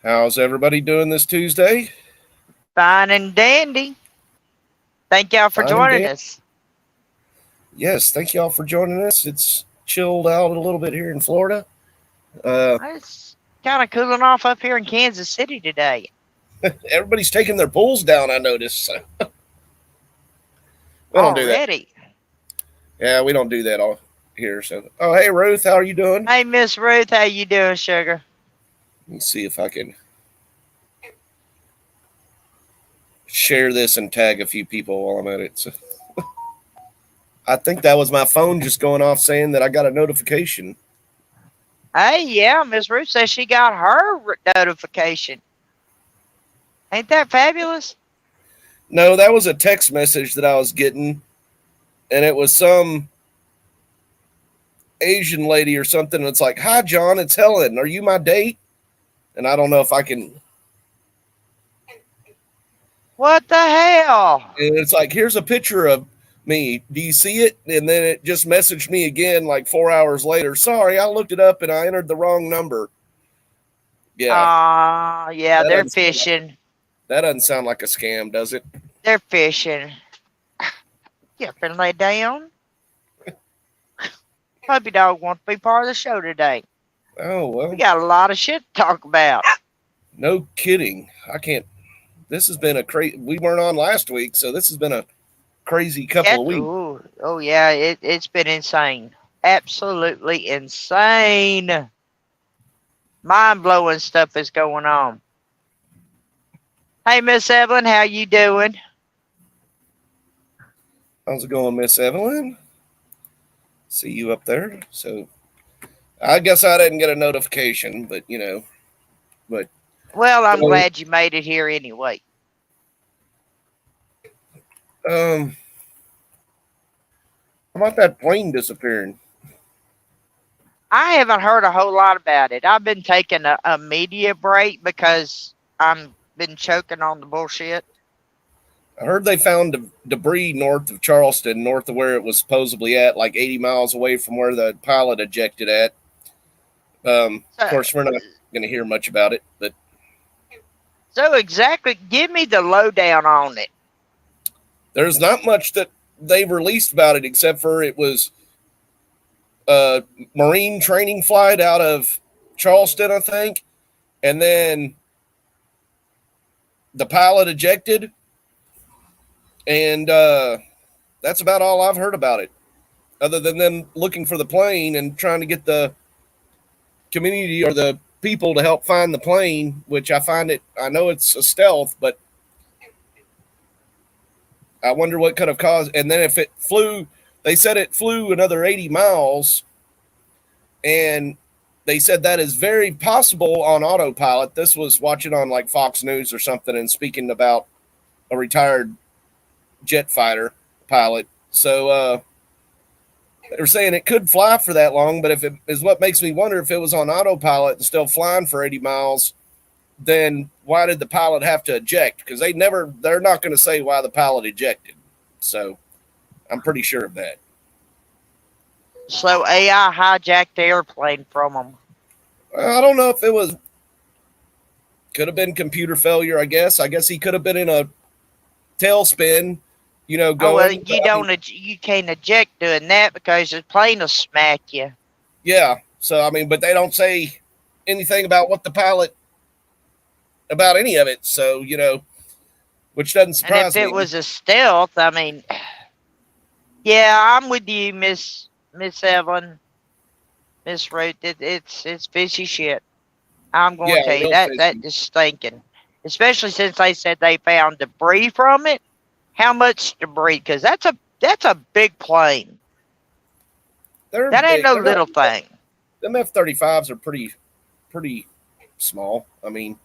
How's everybody doing this Tuesday? Fine and dandy. Thank y'all for Fine and joining Dan. us. Yes, thank y'all for joining us. It's chilled out a little bit here in Florida. Uh, It's kind of cooling off up here in Kansas City today. Everybody's taking their pools down. I noticed. So we don't do that. Already. Yeah, we don't do that all here. So, oh hey Ruth, how are you doing? Hey, Miss Ruth, how you doing, sugar? Let me see if I can share this and tag a few people while I'm at it. So, I think that was my phone just going off saying that I got a notification. Hey, yeah, Miss Ruth says she got her notification. Ain't that fabulous? No, that was a text message that I was getting, and it was some Asian lady or something. It's like, "Hi, John, it's Helen. Are you my date?" And I don't know if I can. What the hell? And it's like, "Here's a picture of me. Do you see it?" And then it just messaged me again like 4 hours later. Sorry, I looked it up and I entered the wrong number. Yeah, Yeah, that they're doesn't sound like, fishing. that doesn't sound like a scam, does it? They're fishing. Get up and lay down. Puppy dog wants to be part of the show today. Oh We well, got a lot of shit to talk about. no kidding. I can't. This has been a crazy. We weren't on last week, so this has been a crazy couple of weeks. Oh yeah, it's been insane. Absolutely insane. Mind blowing stuff is going on. Hey, Miss Evelyn, how you doing? How's it going, Miss Evelyn? See you up there. So I guess I didn't get a notification, but but Well, I'm so, glad you made it here anyway. um, how about that plane disappearing? I haven't heard a whole lot about it. I've been taking a media break because I'm been choking on the bullshit. I heard they found debris north of Charleston, north of where it was supposedly at, like 80 miles away from where the pilot ejected at. Of So, course, we're not going to hear much about it, but so exactly, give me the lowdown on it. there's not much that they've released about it except for it was a Marine training flight out of Charleston, I think, and then the pilot ejected, and that's about all I've heard about it. Other than them looking for the plane and trying to get the community or the people to help find the plane, which I find it. I know it's a stealth, but I wonder what could have caused. And then if it flew, they said it flew another 80 miles, and they said that is very possible on autopilot. This was watching on like Fox News or something and speaking about a retired jet fighter pilot. So they were saying it could fly for that long, but if it is what makes me wonder if it was on autopilot and still flying for 80 miles, then why did the pilot have to eject? Because they're not going to say why the pilot ejected. So I'm pretty sure of that. So AI hijacked the airplane from them. I don't know if it was, could have been computer failure, I guess. I guess he could have been in a tailspin, Oh well, going. But I mean, you can't eject doing that because the plane will smack you. yeah. So, I mean, but they don't say anything about what the pilot, about any of it. So, which doesn't And if surprise it me. was a stealth, I mean, yeah, I'm with you, Miss Evelyn, Miss Ruth. It's fishy shit. I'm going Yeah, to tell you real that fishy. is stinking, especially since they said they found debris from it. How much debris? Because that's a big plane. They're That ain't big. no They're not. little thing. Them F-35s are pretty small. I mean,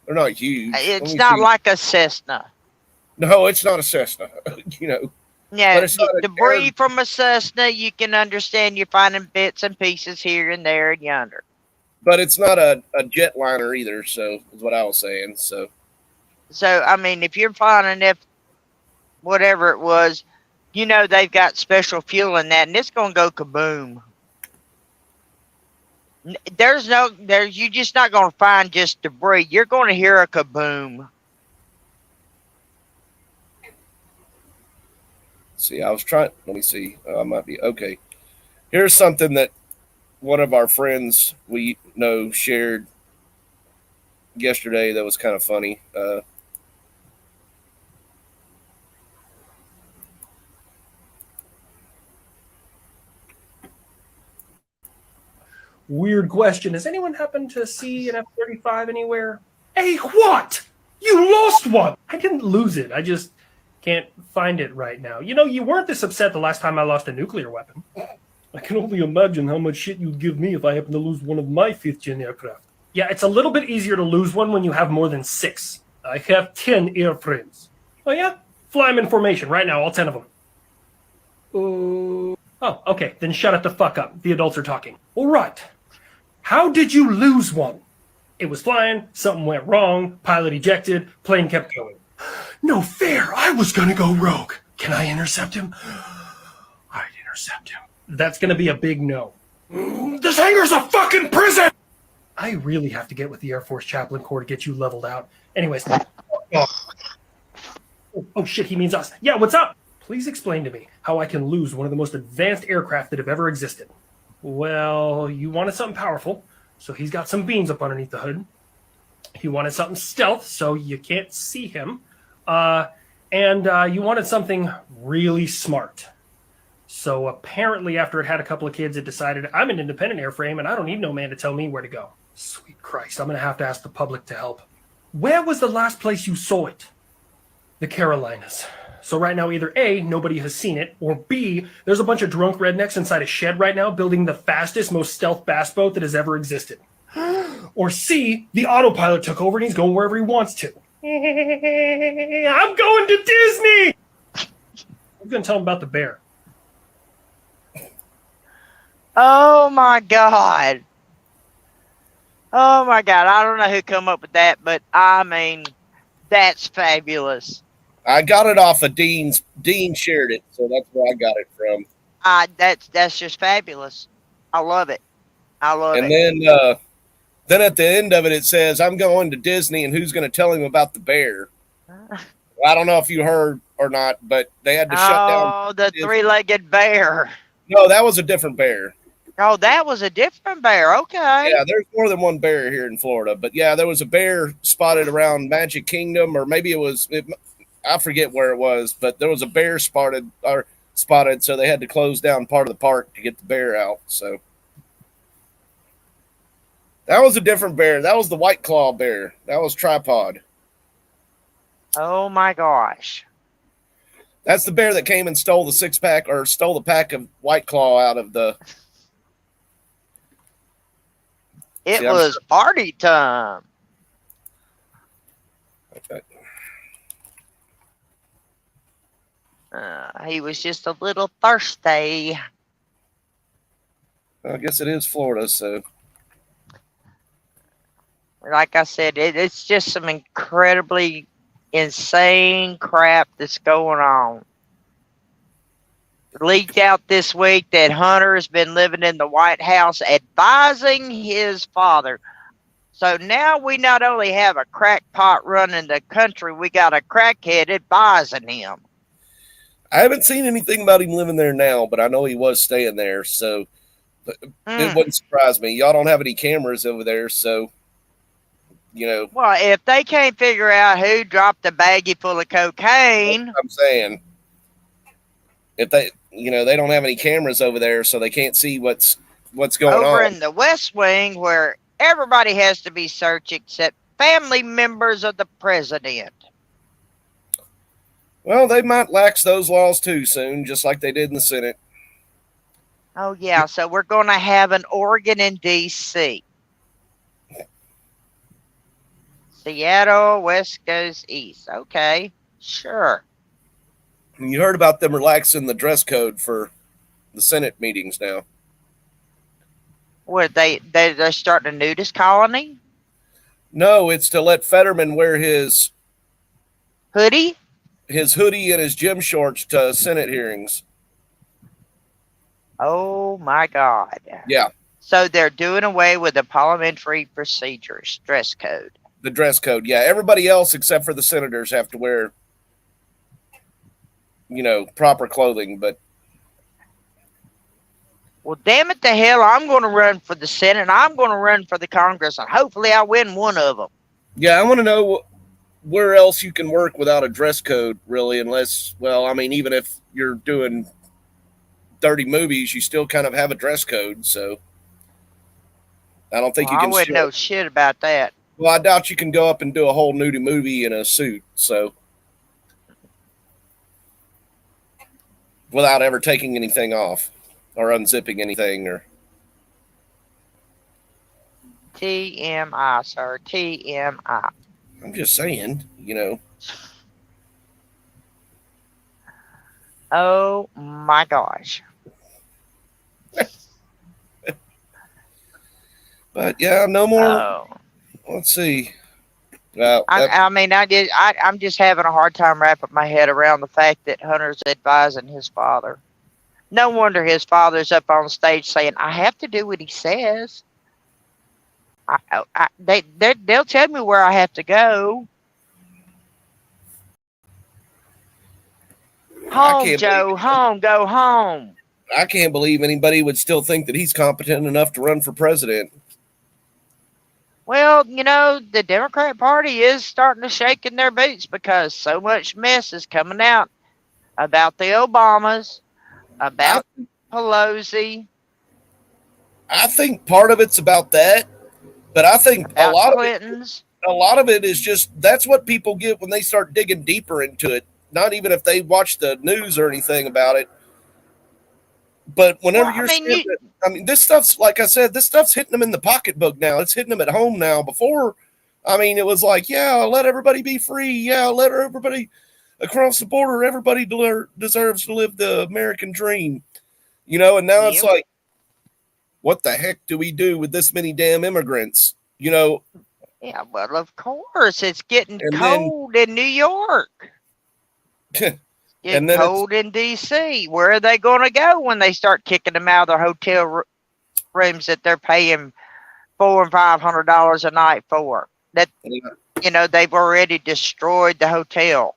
they're not huge. Let It's me not see. like a Cessna. No, it's not a Cessna. But Yeah, it's not a air. debris from a Cessna, you can understand you're finding bits and pieces here and there and yonder. But it's not a jetliner either. So is what I was saying. So So, I mean, if you're finding if whatever it was, they've got special fuel in that, and it's going to go kaboom. There's you're just not going to find just debris. You're going to hear a kaboom. See, I was trying. Let me see. I might be okay. Here's something that one of our friends we know shared yesterday that was kind of funny. Weird question. Has anyone happened to see an F-35 anywhere? Hey, what? You lost one! I didn't lose it. I just can't find it right now. You know, you weren't this upset the last time I lost a nuclear weapon. I can only imagine how much shit you'd give me if I happen to lose one of my 5th-gen aircraft. Yeah, it's a little bit easier to lose one when you have more than 6. I have 10 airframes. Oh, yeah? Fly them in formation right now, all 10 of them. Oh, okay, then shut it the fuck up. The adults are talking. All right. How did you lose one? It was flying, something went wrong, pilot ejected, plane kept going. No fair, I was gonna go rogue. Can I intercept him? I'd intercept him. That's gonna be a big no. This hangar's a fucking prison! I really have to get with the Air Force Chaplain Corps to get you leveled out. Anyways. Oh shit, he means us. Yeah, what's up? Please explain to me how I can lose one of the most advanced aircraft that have ever existed. Well, you wanted something powerful, so he's got some beams up underneath the hood. He wanted something stealth, so you can't see him. And you wanted something really smart. So apparently after it had a couple of kids, it decided, I'm an independent airframe, and I don't need no man to tell me where to go. Sweet Christ, I'm going to have to ask the public to help. Where was the last place you saw it? The Carolinas. So right now, either A, nobody has seen it, or B, there's a bunch of drunk rednecks inside a shed right now building the fastest, most stealth bass boat that has ever existed. Or C, the autopilot took over and he's going wherever he wants to. I'm going to Disney! I'm going to tell him about the bear. Oh my God. Oh my God. I don't know who come up with that, but I mean, that's fabulous. I got it off of Dean's. Dean shared it, so that's where I got it from. That's just fabulous. I love it. I love it. And then at the end of it, it says, I'm going to Disney, and who's going to tell him about the bear? I don't know if you heard or not, but they had to shut down. Oh, the three-legged bear. No, that was a different bear. Oh, that was a different bear. Okay. Yeah, there's more than one bear here in Florida. But yeah, there was a bear spotted around Magic Kingdom, or maybe I forget where it was, but there was a bear spotted, so they had to close down part of the park to get the bear out. So that was a different bear. That was the White Claw bear. That was Tripod. Oh my gosh. That's the bear that came and stole the six-pack or stole the pack of White Claw out of the. It was party time. Okay. He was just a little thirsty. Well, I guess it is Florida, so. Like I said, it's just some incredibly insane crap that's going on. Leaked out this week that Hunter has been living in the White House advising his father. So now we not only have a crackpot running the country, we got a crackhead advising him. I haven't seen anything about him living there now, but I know he was staying there, so it wouldn't surprise me. Y'all don't have any cameras over there, so, you know. Well, if they can't figure out who dropped a baggie full of cocaine. I'm saying. If they, they don't have any cameras over there, so they can't see what's going on. Over in the West Wing, where everybody has to be searched except family members of the president. Well, they might lax those laws too soon, just like they did in the Senate. Oh, yeah. So we're going to have an Oregon in D.C. Seattle, West goes east. Okay, sure. You heard about them relaxing the dress code for the Senate meetings now. What, they're starting a nudist colony? No, it's to let Fetterman wear his hoodie and his gym shorts to Senate hearings. Oh my God. Yeah. So they're doing away with the parliamentary procedures dress code. The dress code, yeah. Everybody else except for the senators have to wear, proper clothing. But Well, damn it to hell, I'm going to run for the Senate, and I'm going to run for the Congress, and hopefully I win one of them. yeah, I want to know where else you can work without a dress code, really, unless, well, I mean, even if you're doing dirty movies, you still kind of have a dress code. So I don't think Well, you I can. wouldn't know shit about that. Well, I doubt you can go up and do a whole nudie movie in a suit. So without ever taking anything off or unzipping anything, or TMI, sir. TMI. I'm just saying, Oh my gosh. But yeah, no more. Oh. Let's see. Well, I'm just having a hard time wrapping my head around the fact that Hunter's advising his father. No wonder his father's up on stage saying, "I have to do what he says. They'll tell me where I have to go. Home, Joe. Home. Go home." I can't believe anybody would still think that he's competent enough to run for president. Well, the Democrat Party is starting to shake in their boots because so much mess is coming out about the Obamas, about Pelosi. I think part of it's about that, but I think a lot of it is just that's what people get when they start digging deeper into it. Not even if they watch the news or anything about it. But whenever this stuff's, like I said, this stuff's hitting them in the pocketbook now. It's hitting them at home now. Before, it was like, yeah, let everybody be free. Yeah, let everybody across the border. Everybody deserves to live the American dream. And now it's like, what the heck do we do with this many damn immigrants? Yeah, well, of course. It's getting cold in New York. It's cold in D.C. Where are they going to go when they start kicking them out of their hotel rooms that they're paying $400 and $500 a night for? That they've already destroyed the hotel.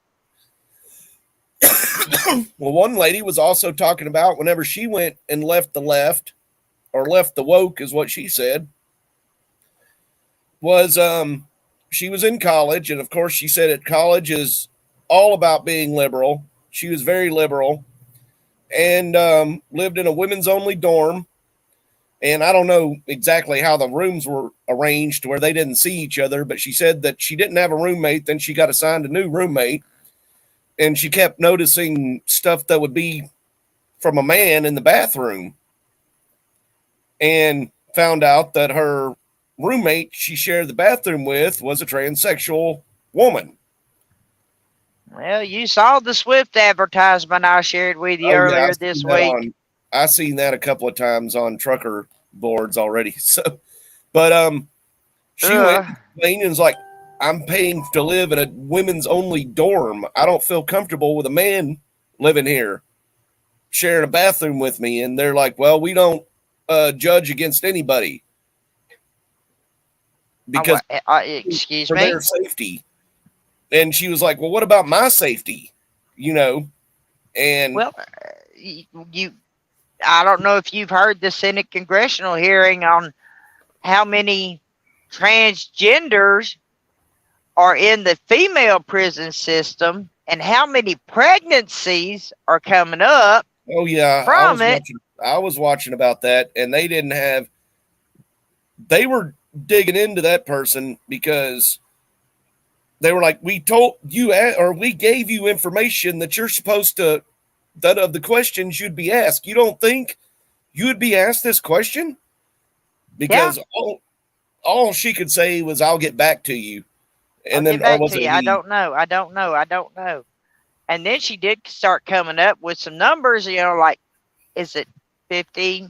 Well, one lady was also talking about whenever she went and left the left, or left the woke, is what she said. Was she was in college, and of course she said that college is all about being liberal. She was very liberal and lived in a women's only dorm. And I don't know exactly how the rooms were arranged where they didn't see each other, but she said that she didn't have a roommate. Then she got assigned a new roommate, and she kept noticing stuff that would be from a man in the bathroom, and found out that her roommate she shared the bathroom with was a transsexual woman. Well, you saw the Swift advertisement I shared with you earlier this week. I seen that a couple of times on trucker boards already. So, but she went and was like, "I'm paying to live in a women's only dorm. I don't feel comfortable with a man living here, sharing a bathroom with me." And they're like, "Well, we don't judge against anybody because excuse me, their safety." And she was like, "Well, what about my safety?" And well, I don't know if you've heard the Senate congressional hearing on how many transgenders are in the female prison system and how many pregnancies are coming up. Oh yeah, from I was watching about that, and they were digging into that person because they were like, "We told you, or we gave you information that you're supposed to, that of the questions you'd be asked. You don't think you would be asked this question?" Because all she could say was, "I'll get back to you." And then I don't know. And then she did start coming up with some numbers, like, is it 50,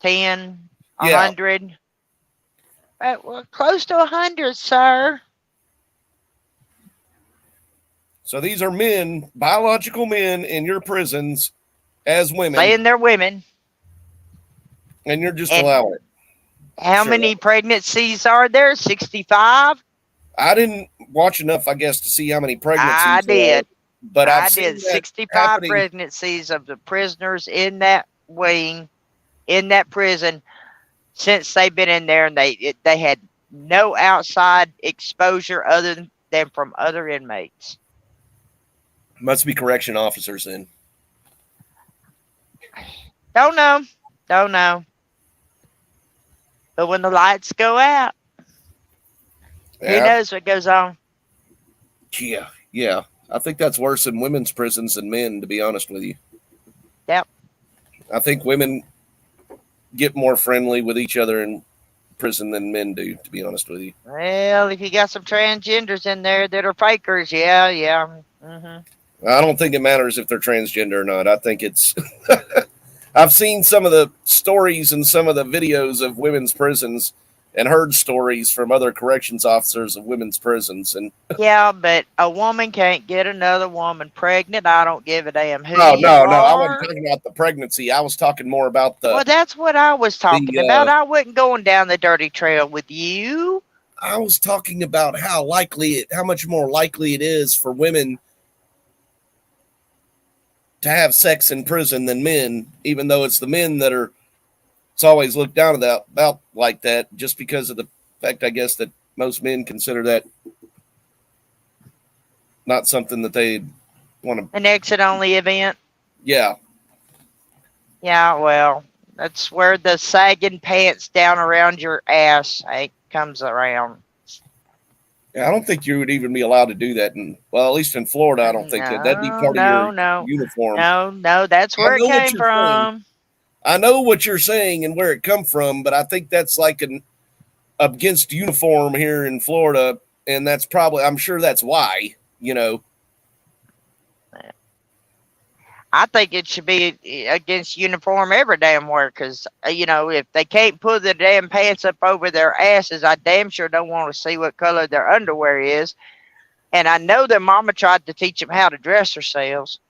10, 100? Well, close to 100, sir. So these are men, biological men in your prisons as women. Saying they're women. And you're just allowing it. How Sure. many pregnancies are there? 65? I didn't watch enough, I guess, to see how many pregnancies I there are, did. but I I've seen did. that 65 happening. pregnancies of the prisoners in that wing, in that prison, since they've been in there, and they had no outside exposure other than from other inmates. Must be correction officers then. Don't know. But when the lights go out, who Yeah, knows what goes on? yeah. I think that's worse in women's prisons than men, to be honest with you. Yep. I think women get more friendly with each other in prison than men do, to be honest with you. Well, if you got some transgenders in there that are fakers, yeah. I don't think it matters if they're transgender or not. I think it's. I've seen some of the stories and some of the videos of women's prisons and heard stories from other corrections officers of women's prisons. And Yeah, but a woman can't get another woman pregnant. I don't give a damn who no, you I are. wasn't talking about the pregnancy. I was talking more about the. Well, that's what I was talking about. I wasn't going down the dirty trail with you. I was talking about how much more likely it is for women to have sex in prison than men, even though it's the men that are. It's always looked down about like that, just because of the fact, I guess, that most men consider that not something that they want to. An exit only event. Yeah. Yeah, well, that's where the sagging pants down around your ass comes around. Yeah, I don't think you would even be allowed to do that. Well, at least in Florida, I don't think that'd be part of your uniform. No, that's where it came from. I know what you're saying and where it come from, but I think that's like an against uniform here in Florida, and that's probably, I'm sure that's why, I think it should be against uniform every damn where, because, if they can't put the damn pants up over their asses, I damn sure don't want to see what color their underwear is. And I know their mama tried to teach them how to dress themselves.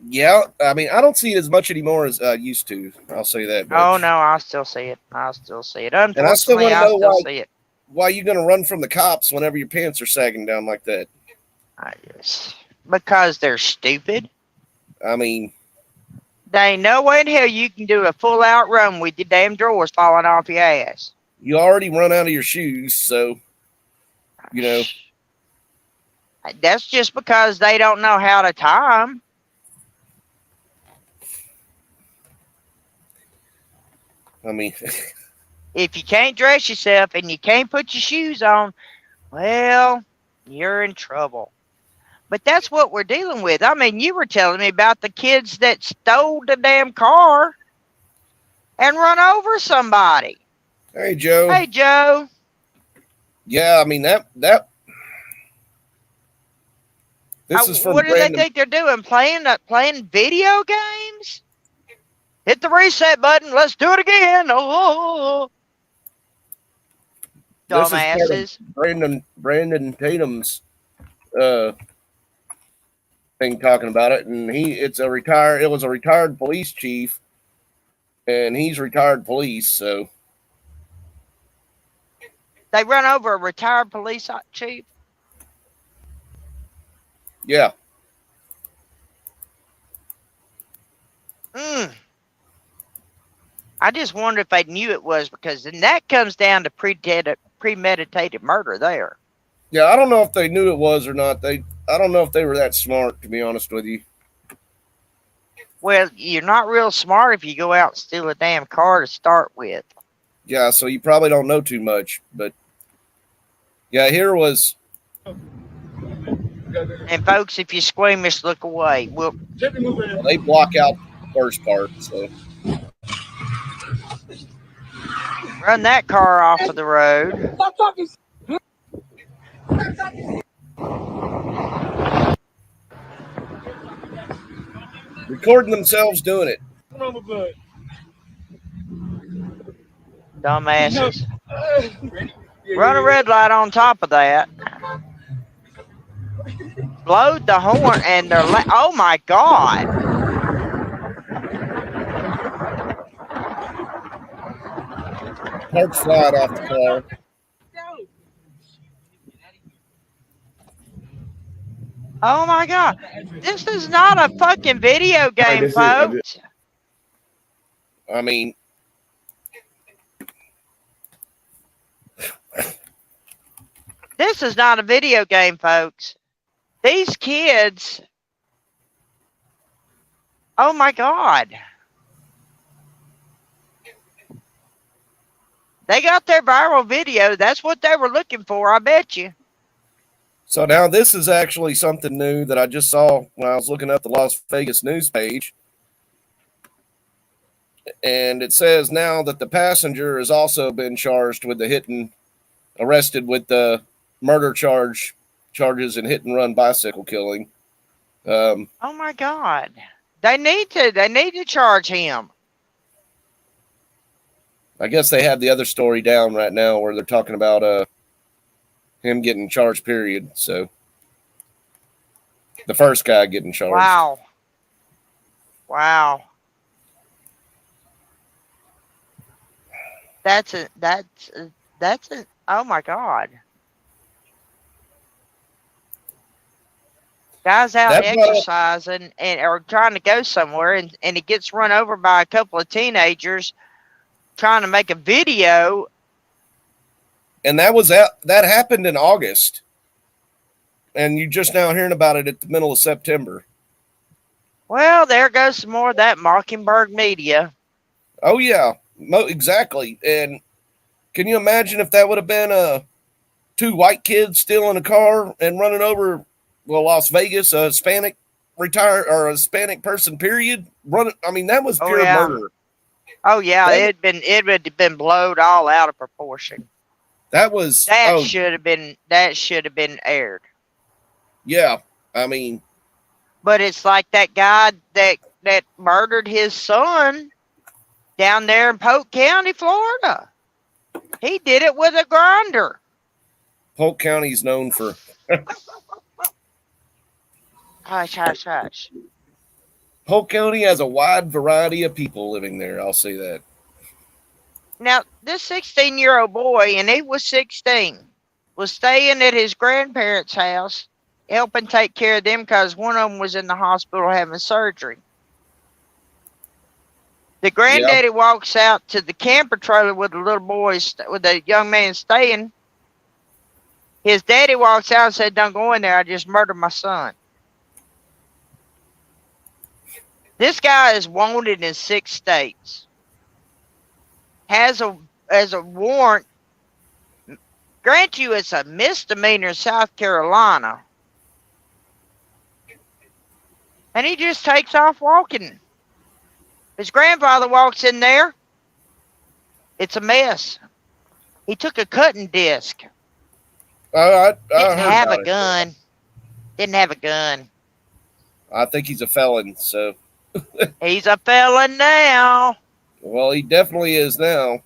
Yeah, I mean, I don't see it as much anymore as I used to. I'll say that. Oh, no, I still see it. Unfortunately, and I still want to know see it. Why are you going to run from the cops whenever your pants are sagging down like that? Because they're stupid. I mean, there ain't no way in hell you can do a full out run with your damn drawers falling off your ass. You already run out of your shoes, so, That's just because they don't know how to tie them. I mean, if you can't dress yourself and you can't put your shoes on, well, you're in trouble. But that's what we're dealing with. I mean, you were telling me about the kids that stole the damn car and run over somebody. Hey, Joe. Hey, Joe. Yeah, I mean, that this is from what do Brandon. They think they're doing? Playing video games? Hit the reset button. Let's do it again. Oh, dumbasses. Brandon Tatum's thing talking about it, and it was a retired police chief, and he's retired police, so they run over a retired police chief. Yeah. I just wonder if they knew it was, because then that comes down to premeditated murder there. Yeah, I don't know if they knew it was or not. I don't know if they were that smart, to be honest with you. Well, you're not real smart if you go out and steal a damn car to start with. Yeah, so you probably don't know too much, but yeah, here was. And folks, if you're squeamish, look away. Well, they block out the first part, so. Run that car off of the road. Recording themselves doing it. Dumbasses. Run a red light on top of that. Blowed the horn and they're oh my God. Parts flying off the car. Oh my God. This is not a fucking video game, this is- folks. I mean, This is not a video game, folks. These kids. Oh my God. They got their viral video. That's what they were looking for, I bet you. so now this is actually something new that I just saw when I was looking up the Las Vegas news page. And it says now that the passenger has also been charged with the arrested with the murder charges and hit and run bicycle killing. Oh my God. They need to charge him. I guess they have the other story down right now where they're talking about him getting charged, period. So the first guy getting charged. Wow. That's oh my God. Guys out exercising and or trying to go somewhere and he gets run over by a couple of teenagers trying to make a video. And that happened in August. And you're just now hearing about it at the middle of September. Well, there goes some more of that Mockingbird media. Oh, yeah. Exactly. And can you imagine if that would have been two white kids stealing a car and running over, Las Vegas, a Hispanic Hispanic person, period? I mean, that was pure murder. Oh, yeah. It would have been blown all out of proportion. That should have been aired. Yeah. I mean, but it's like that guy that murdered his son down there in Polk County, Florida. He did it with a grinder. Polk County's known for. Hush. Polk County has a wide variety of people living there. I'll say that. Now, this 16-year-old boy, and he was 16, was staying at his grandparents' house, helping take care of them because one of them was in the hospital having surgery. The granddaddy walks out to the camper trailer with the little boy, with the young man staying. His daddy walks out and said, "Don't go in there. I just murdered my son." This guy is wanted in 6 states. Has a warrant. Grant you it's a misdemeanor in South Carolina. And he just takes off walking. His grandfather walks in there. It's a mess. He took a cutting disc. Didn't have a gun. Didn't have a gun. I think he's a felon, so. He's a felon now. Well, he definitely is now.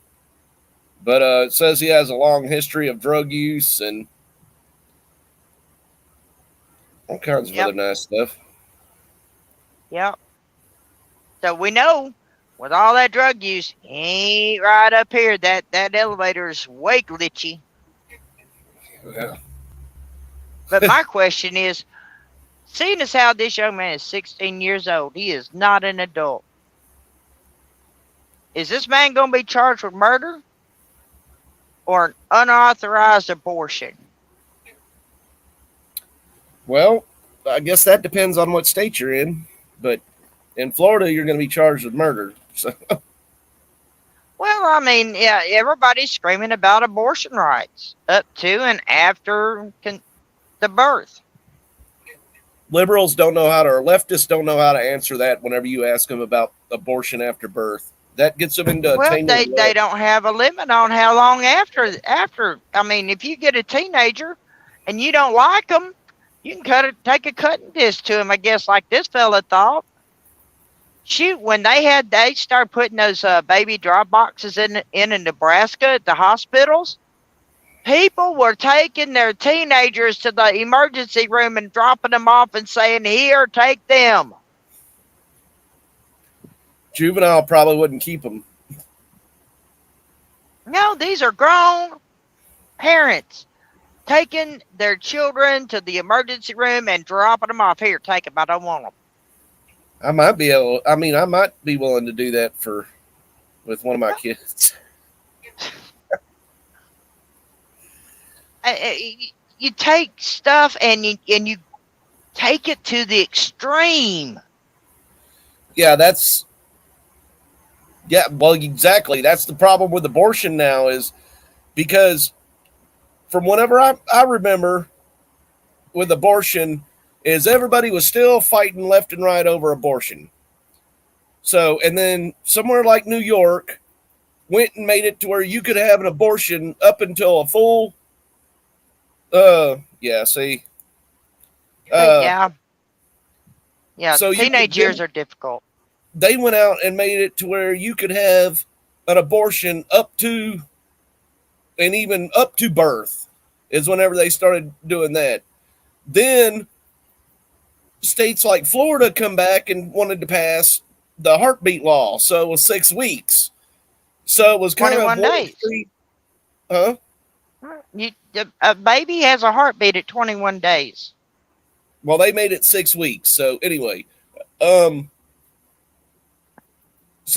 But it says he has a long history of drug use and all kinds of other nice stuff. Yep. So we know with all that drug use, he ain't right up here. That elevator is way glitchy. Yeah. But my question is, seeing as how this young man is 16 years old, he is not an adult. Is this man going to be charged with murder or an unauthorized abortion? Well, I guess that depends on what state you're in. But in Florida, you're going to be charged with murder. So. Well, I mean, yeah, everybody's screaming about abortion rights up to and after the birth. Liberals don't know how to, or leftists don't know how to answer that whenever you ask them about abortion after birth. That gets them into they don't have a limit on how long after. I mean, if you get a teenager and you don't like them, you can take a cutting disc to him, I guess, like this fella thought. Shoot, when they started putting those baby drop boxes in Nebraska at the hospitals, people were taking their teenagers to the emergency room and dropping them off and saying, "Here, take them." Juvenile probably wouldn't keep them. No, these are grown parents taking their children to the emergency room and dropping them off. Here, take them. I don't want them. I might be able. I mean, I might be willing to do that with one of my kids. You take stuff and you take it to the extreme. Yeah, well, exactly. That's the problem with abortion now, is because from whenever I remember with abortion, is everybody was still fighting left and right over abortion. So, and then somewhere like New York went and made it to where you could have an abortion up until a full, yeah, see. Yeah. So teenage years are difficult. They went out and made it to where you could have an abortion up to, and even up to birth is whenever they started doing that. Then states like Florida come back and wanted to pass the heartbeat law. So it was 6 weeks. So it was kind 21 of days. Huh? A baby has a heartbeat at 21 days. Well, they made it 6 weeks. So anyway, so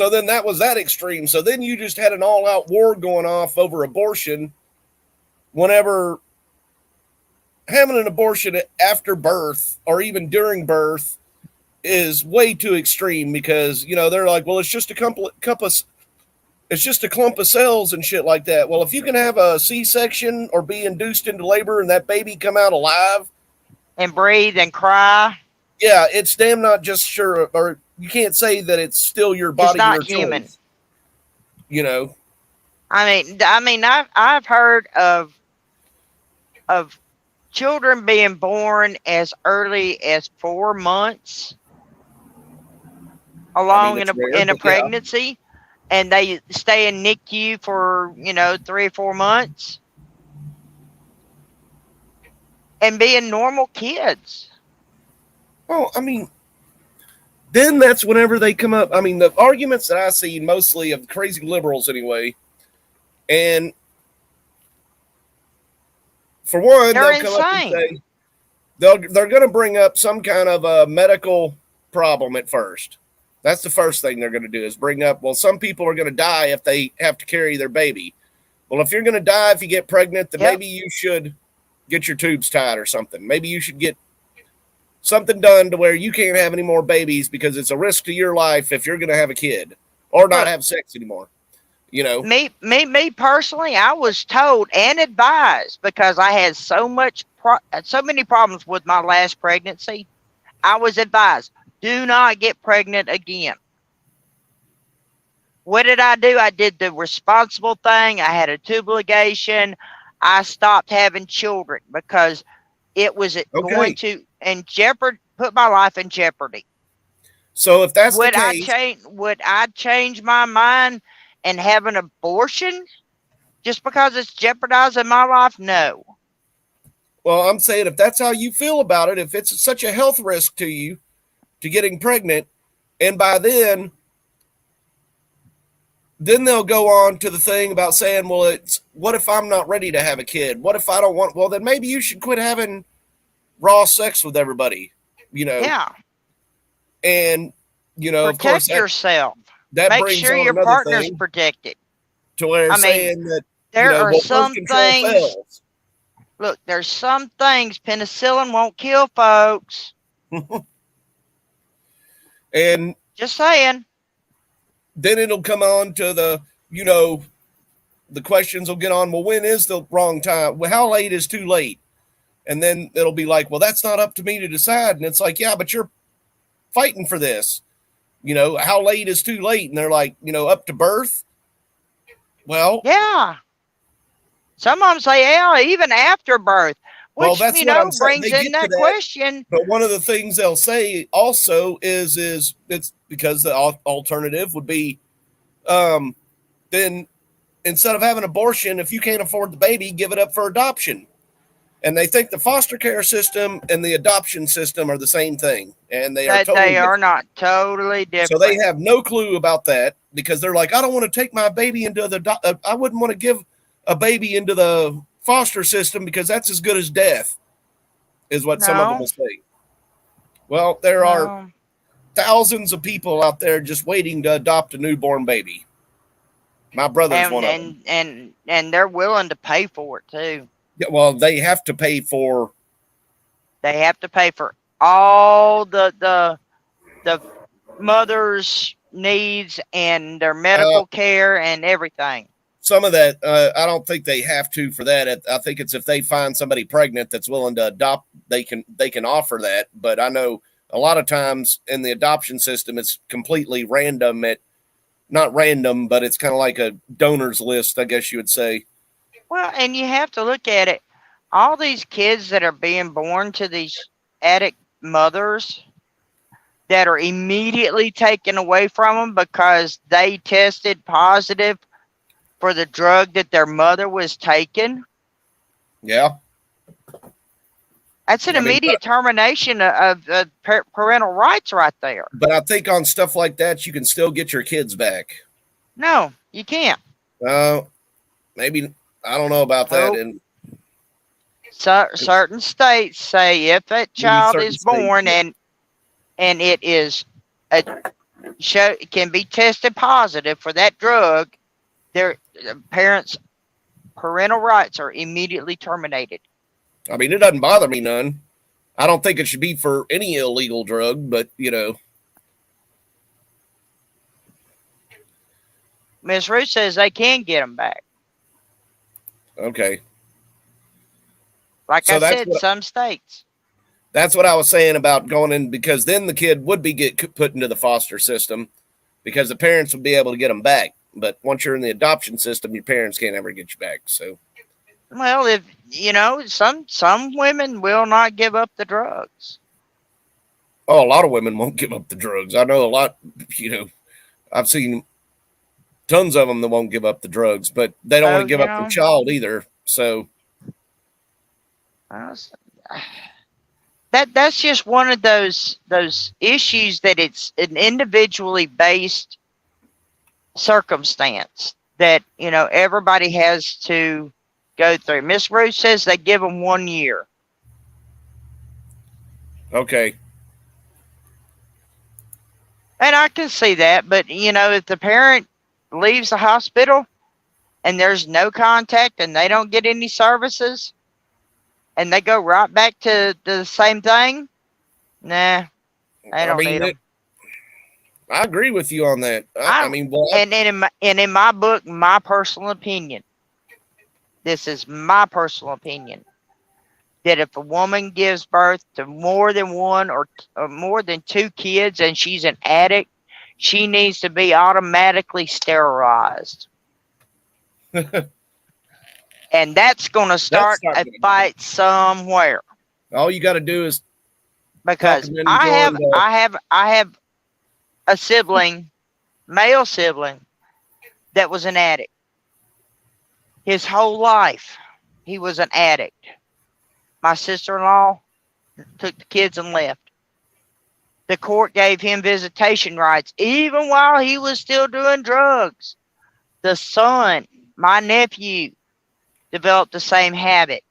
then that was that extreme. So then you just had an all-out war going off over abortion. Whenever having an abortion after birth or even during birth is way too extreme, because, you know, they're like, well, it's just a clump of cells and shit like that. Well, if you can have a C-section or be induced into labor and that baby come out alive and breathe and cry, yeah, it's damn not just sure, or you can't say that it's still your body. It's not your human. Choice, you know. I mean, I've heard of children being born as early as 4 months along in a pregnancy, and they stay in NICU for 3 or 4 months and being normal kids. Well, I mean, then that's whenever they come up. I mean, the arguments that I see mostly of crazy liberals anyway, and for one, they'll come up and say they're going to bring up some kind of a medical problem at first. That's the first thing they're going to do, is bring up, well, some people are going to die if they have to carry their baby. Well, if you're going to die if you get pregnant, then maybe you should get your tubes tied or something. Maybe you should get something done to where you can't have any more babies, because it's a risk to your life if you're going to have a kid or not have sex anymore. You know, me personally, I was told and advised, because I had so many problems with my last pregnancy. I was advised, do not get pregnant again. What did I do? I did the responsible thing. I had a tube ligation. I stopped having children because it was going to put my life in jeopardy. So if that's the case, would I change my mind and have an abortion just because it's jeopardizing my life? No. Well, I'm saying, if that's how you feel about it, if it's such a health risk to you to getting pregnant, and by then they'll go on to the thing about saying, well, it's, what if I'm not ready to have a kid? What if I don't want? Well, then maybe you should quit having raw sex with everybody, Yeah. And, of course, yourself. That Make brings sure on your another partner's thing, protected. to where saying that there are some things. Fails. Look, there's some things penicillin won't kill, folks. And just saying. Then it'll come on to the questions will get on. Well, when is the wrong time? Well, how late is too late? And then it'll be like, well, that's not up to me to decide. And it's like, yeah, but you're fighting for this. How late is too late? And they're like, up to birth. Well, yeah. Some of them say, yeah, even after birth. Which, that's brings in that question. But one of the things they'll say also is it's because the alternative would be, then instead of having abortion, if you can't afford the baby, give it up for adoption. And they think the foster care system and the adoption system are the same thing, and they are totally They are different. not totally different. So they have no clue about that because they're like, I don't want to take my baby into the. I wouldn't want to give a baby into the foster system because that's as good as death, is what some of them No. will say. Well, there are No. thousands of people out there just waiting to adopt a newborn baby. My brother's one of them. And they're willing to pay for it too. Yeah, well, they have to pay for. They have to pay for all the mother's needs and their medical care and everything. Some of that, I don't think they have to for that. I think it's if they find somebody pregnant that's willing to adopt, they can offer that. But I know a lot of times in the adoption system, it's completely random. Not random, but it's kind of like a donors list, I guess you would say. Well, and you have to look at it. All these kids that are being born to these addict mothers that are immediately taken away from them because they tested positive for the drug that their mother was taking. Yeah. That's an immediate termination of parental rights right there. But I think on stuff like that, you can still get your kids back. No, you can't. Maybe, I don't know about that. Nope. And certain states say if that child is born and it is it can be tested positive for that drug, their parents' parental rights are immediately terminated. I mean, it doesn't bother me none. I don't think it should be for any illegal drug, but Ms. Ruth says they can get them back. Okay. Like So I that's said, what- some states. That's what I was saying about going in, because then the kid would be get put into the foster system because the parents would be able to get them back. But once you're in the adoption system, your parents can't ever get you back. So, Well, if some women will not give up the drugs. a lot of women won't give up the drugs. I know a lot, I've seen tons of them that won't give up the drugs, but they don't want to give up their child either. So that's just one of those issues that it's an individually based circumstance that everybody has to go through. Miss Ruth says they give them 1 year. Okay. And I can see that, but if the parent leaves the hospital and there's no contact and they don't get any services and they go right back to the same thing, nah, I don't need them. I agree with you on that. And in my book, my personal opinion, this is my personal opinion, that if a woman gives birth to more than one or more than 2 kids and she's an addict, she needs to be automatically sterilized. And that's going to start a fight somewhere. All you got to do is, because I have a sibling, male sibling, that was an addict. His whole life, he was an addict. My sister-in-law took the kids and left. The court gave him visitation rights, even while he was still doing drugs. The son, my nephew, developed the same habit.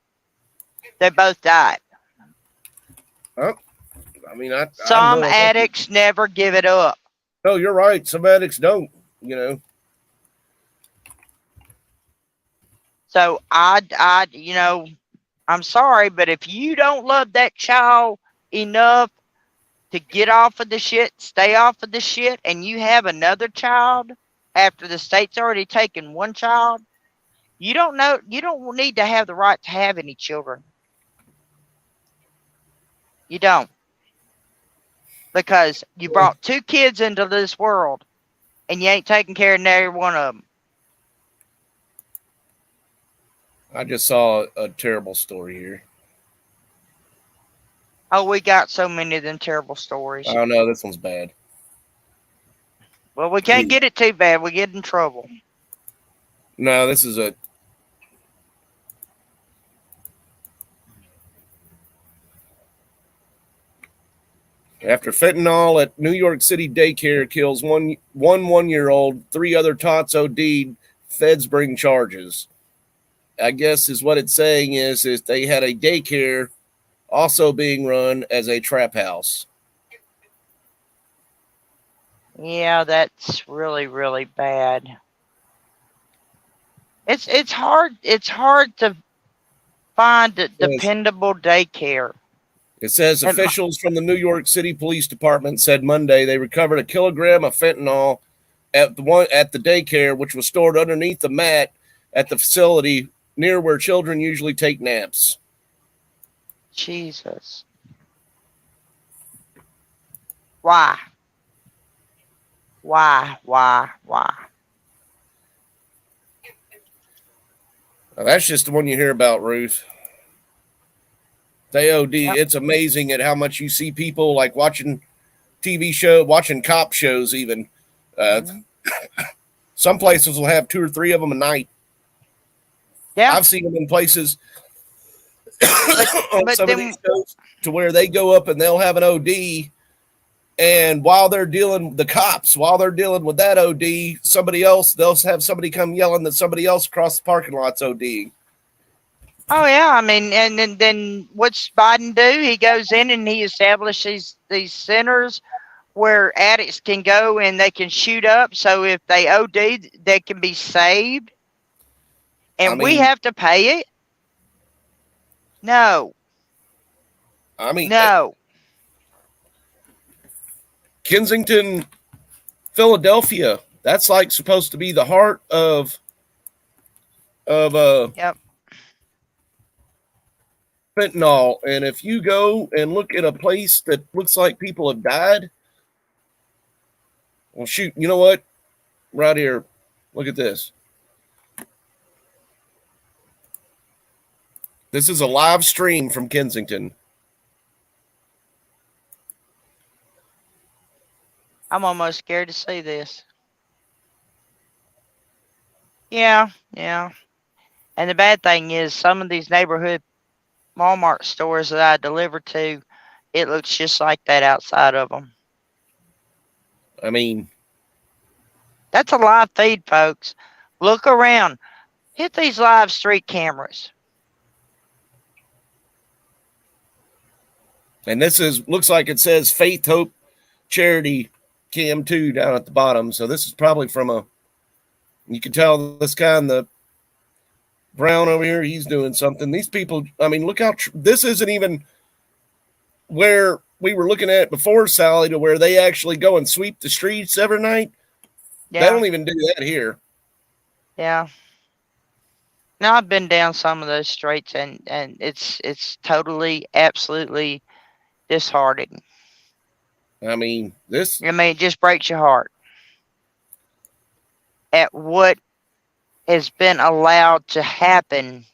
They both died. Oh, I mean, some addicts never give it up. No, you're right. Some addicts don't, So I'm sorry, but if you don't love that child enough to get off of the shit, stay off of the shit, and you have another child after the state's already taken one child, you don't need to have the right to have any children. You don't. Because you brought 2 kids into this world and you ain't taking care of every one of them. I just saw a terrible story here. Oh, we got so many of them terrible stories. Oh, no, this one's bad. Well, we can't get it too bad. We get in trouble. No, this is After fentanyl at New York City daycare kills one-year-old, 3 other tots OD'd, feds bring charges. I guess is what it's saying is they had a daycare also being run as a trap house. Yeah, that's really, really bad. It's hard to find a dependable daycare. It says officials from the New York City Police Department said Monday they recovered a kilogram of fentanyl at the daycare, which was stored underneath the mat at the facility near where children usually take naps. Jesus. Why? Why? Now, that's just the one you hear about, Ruth. They OD. Yep. It's amazing at how much you see people like watching watching cop shows even. Some places will have 2 or 3 of them a night. Yeah. I've seen them in places on but some of these shows to where they go up and they'll have an OD, and while they're dealing with that OD, they'll have somebody come yelling that somebody else across the parking lot's ODing. Oh yeah, I mean, and then what's Biden do? He goes in and he establishes these centers where addicts can go and they can shoot up. So if they OD, they can be saved, and we have to pay it. No. No. Kensington, Philadelphia. That's like supposed to be the heart of Yep. fentanyl. And if you go and look at a place that looks like people have died, well, shoot, you know what? Right here, look at this. This is a live stream from Kensington. I'm almost scared to see this. Yeah. And the bad thing is some of these neighborhood Walmart stores that I deliver to, it looks just like that outside of them. I mean, that's a live feed, folks. Look around. Hit these live street cameras. And this looks like it says Faith Hope Charity Cam 2 down at the bottom. So this is probably you can tell this guy in the brown over here, he's doing something. These people, I mean, look how this isn't even where we were looking at before, Sally, to where they actually go and sweep the streets every night. Yeah. They don't even do that here. Yeah. Now I've been down some of those streets and it's totally, absolutely disheartening. I mean, it just breaks your heart at what has been allowed to happen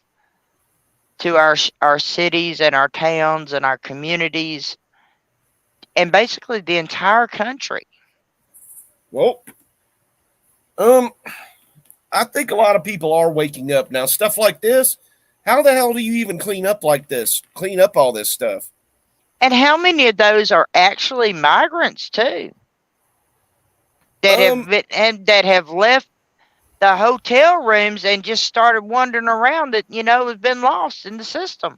to our cities and our towns and our communities and basically the entire country. Well, I think a lot of people are waking up now. Stuff like this, how the hell do you even clean up like this? Clean up all this stuff? And how many of those are actually migrants too? That have left the hotel rooms and just started wandering around that, have been lost in the system.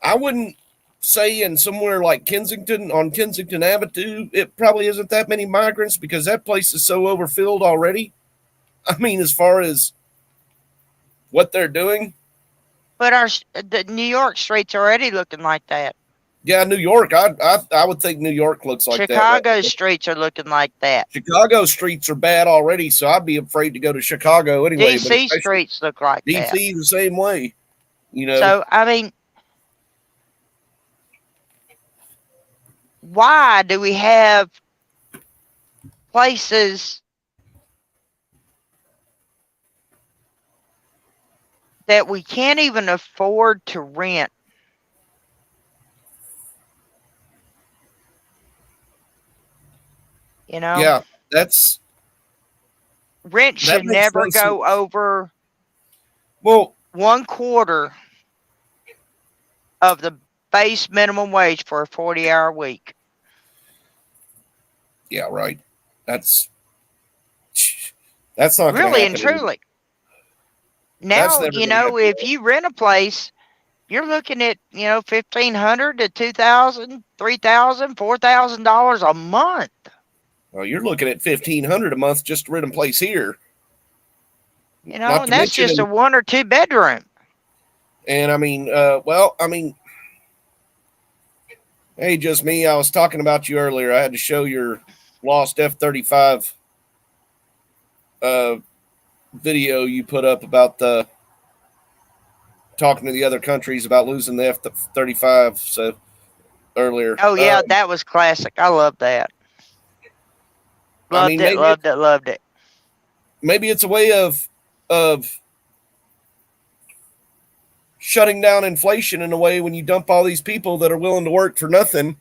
I wouldn't say in somewhere like Kensington, on Kensington Avenue, it probably isn't that many migrants because that place is so overfilled already. I mean, as far as what they're doing. But the New York streets are already looking like that. Yeah, New York. I would think New York looks like Chicago that. Chicago streets are looking like that. Chicago streets are bad already, so I'd be afraid to go to Chicago anyway. DC streets look like DC that. DC the same way, So, I mean, why do we have places that we can't even afford to rent? Yeah, rent should never go over 1/4 of the base minimum wage for a 40-hour week. Yeah, right. That's not gonna Really and happen. truly. That's Now, never you gonna know, happen. if you rent a place, you're looking at, you know, $1,500 to $2,000, $3,000, $4,000 a month. Well, you're looking at $1,500 a month just to rent a place here. You know, Not and to that's mention, just a 1 or 2 bedroom. and I mean, hey, just me. I was talking about you earlier. I had to show your lost F-35 video you put up about the talking to the other countries about losing the F-35. So earlier. Oh yeah, that was classic. I love that. I mean, Loved it. Maybe it's a way of shutting down inflation in a way when you dump all these people that are willing to work for nothing,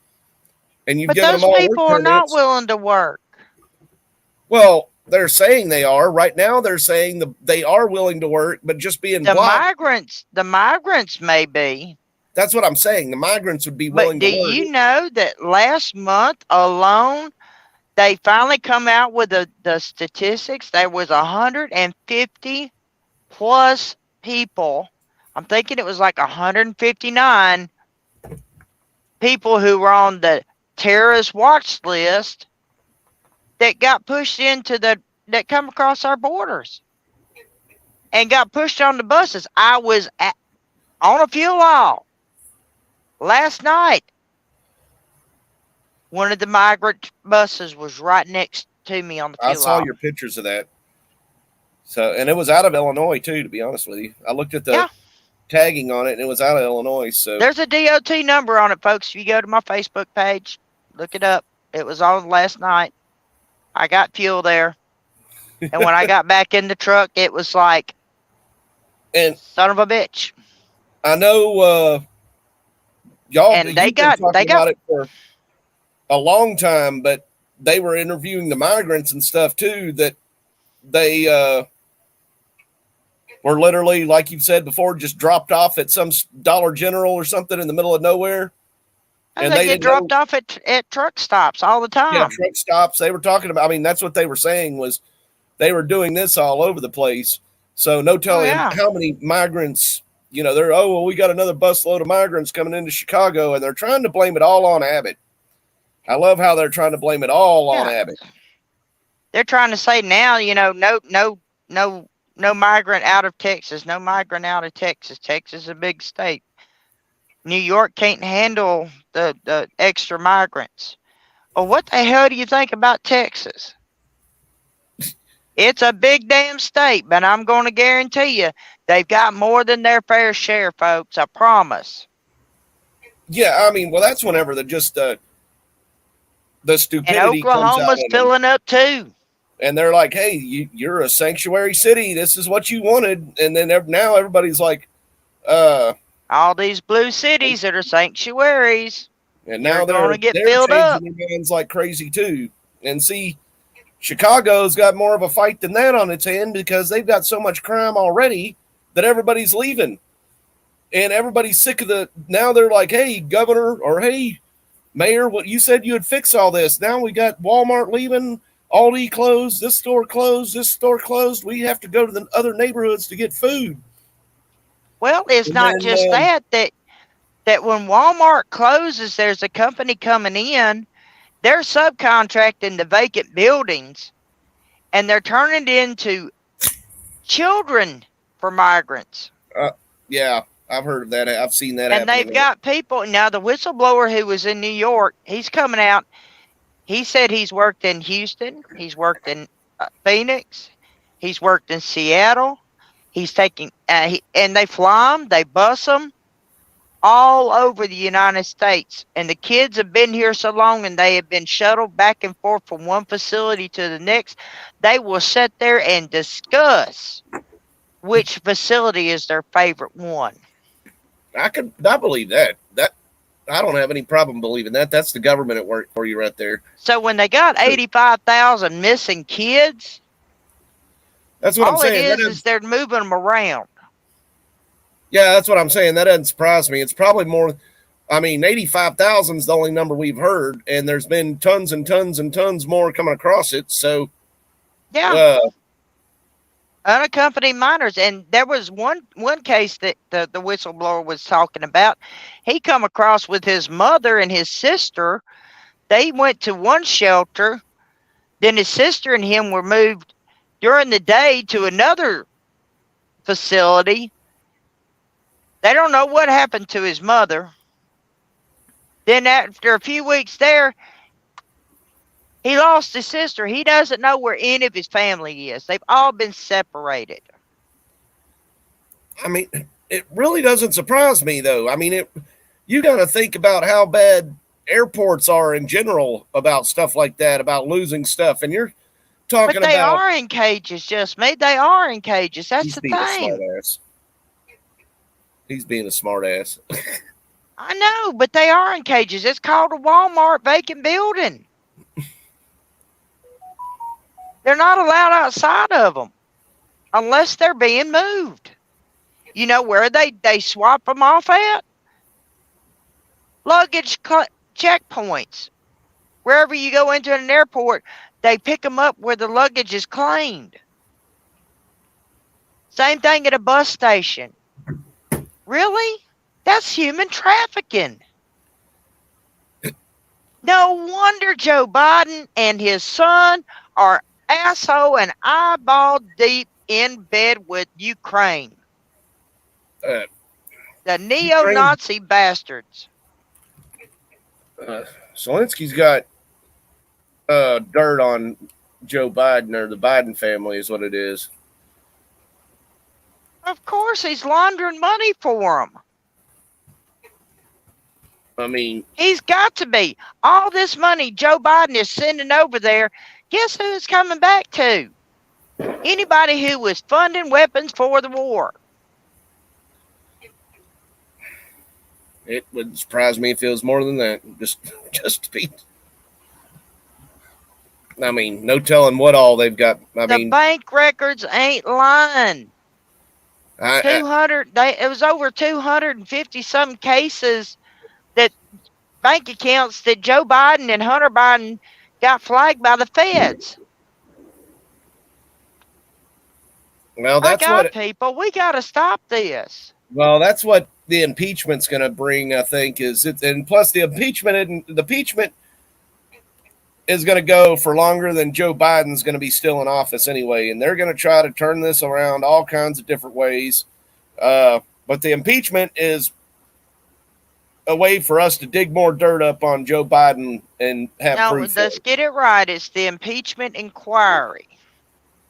and you've But given those them all people work are not permits. willing to work. Well, they're saying they are right now. They're saying they are willing to work, but just being blocked. The migrants may be. That's what I'm saying. The migrants would be willing But do to work. you know that last month alone, they finally come out with the statistics? There was 150 plus people. I'm thinking it was like 159 people who were on the terrorist watch list that got pushed into that come across our borders and got pushed on the buses. I was on a fuel aisle last night. One of the migrant buses was right next to me on the fuel I saw aisle. your pictures of that. So, and it was out of Illinois too, to be honest with you. I looked at the tagging on it and it was out of Illinois. So there's a DOT number on it, folks. If you go to my Facebook page, look it up. It was on last night. I got fuel there. And when I got back in the truck, it was like, and son of a bitch. I know y'all and they got about it for a long time, but they were interviewing the migrants and stuff too, that they were literally, like you've said before, just dropped off at some Dollar General or something in the middle of nowhere. And they get dropped off at truck stops all the time. Yeah, truck stops. They were talking about, I mean, that's what they were saying was they were doing this all over the place. So no telling how many migrants, you know, they're, oh, well, we got another busload of migrants coming into Chicago, and they're trying to blame it all on Abbott. I love how they're trying to blame it all on Abbott. They're trying to say now, you know, no migrant out of Texas, no migrant out of Texas. Texas is a big state. New York can't handle the extra migrants. Well, what the hell do you think about Texas? It's a big damn state, but I'm going to guarantee you they've got more than their fair share, folks. I promise. Yeah, I mean, well, that's whenever the stupidity and Oklahoma's filling up too. And they're like, hey, you're a sanctuary city. This is what you wanted. And then now everybody's like, all these blue cities that are sanctuaries. And now they're get filled up. Their minds like crazy too. And see, Chicago's got more of a fight than that on its hand because they've got so much crime already that everybody's leaving. And everybody's sick of now they're like, hey, governor, or hey, mayor, what you said you would fix all this. Now we got Walmart leaving, Aldi closed, this store closed. We have to go to the other neighborhoods to get food. Well, it's not just that when Walmart closes, there's a company coming in. They're subcontracting the vacant buildings, and they're turning it into children for migrants. Yeah, I've heard of that. I've seen that. And they've got people. Now, the whistleblower who was in New York, he's coming out. He said he's worked in Houston. He's worked in Phoenix. He's worked in Seattle. He's taking, and they fly them, they bus them all over the United States. And the kids have been here so long and they have been shuttled back and forth from one facility to the next. They will sit there and discuss which facility is their favorite one. I believe that. I don't have any problem believing that. That's the government at work for you right there. So when they got 85,000 missing kids, that's what I'm saying. All it is they're moving them around. Yeah, that's what I'm saying. That doesn't surprise me. It's probably more I mean, 85,000 is the only number we've heard, and there's been tons and tons and tons more coming across it. So, Yeah. Unaccompanied minors. And there was one case that the whistleblower was talking about. He come across with his mother and his sister. They went to one shelter. Then his sister and him were moved during the day to another facility. They don't know what happened to his mother. Then after a few weeks there, he lost his sister. He doesn't know where any of his family is. They've all been separated. I mean, it really doesn't surprise me, though. I mean, you got to think about how bad airports are in general about stuff like that, about losing stuff. And you're talking But they about. are in cages, just me. They are in cages. That's He's the being a thing. smart ass. He's being a smart ass. I know, but they are in cages. It's called a Walmart vacant building. They're not allowed outside of them unless they're being moved. You know where they swap them off at? Luggage checkpoints. Wherever you go into an airport, they pick them up where the luggage is claimed. Same thing at a bus station. Really? That's human trafficking. No wonder Joe Biden and his son are asshole and eyeball deep in bed with Ukraine. The neo-Nazi bastards. Zelensky's got dirt on Joe Biden, or the Biden family is what it is. Of course, he's laundering money for them. I mean, he's got to be. All this money Joe Biden is sending over there, guess who it's coming back to? Anybody who was funding weapons for the war. It would surprise me if it was more than that. Just to be. I mean, no telling what all they've got. The bank records ain't lying. 200. It was over 250 some cases that bank accounts that Joe Biden and Hunter Biden got flagged by the feds. Well, that's what people. We got to stop this. Well, that's what the impeachment's going to bring. I think and plus the impeachment is going to go for longer than Joe Biden's going to be still in office anyway, and they're going to try to turn this around all kinds of different ways. But the impeachment is a way for us to dig more dirt up on Joe Biden and have proof. Let's get it right. It's the impeachment inquiry.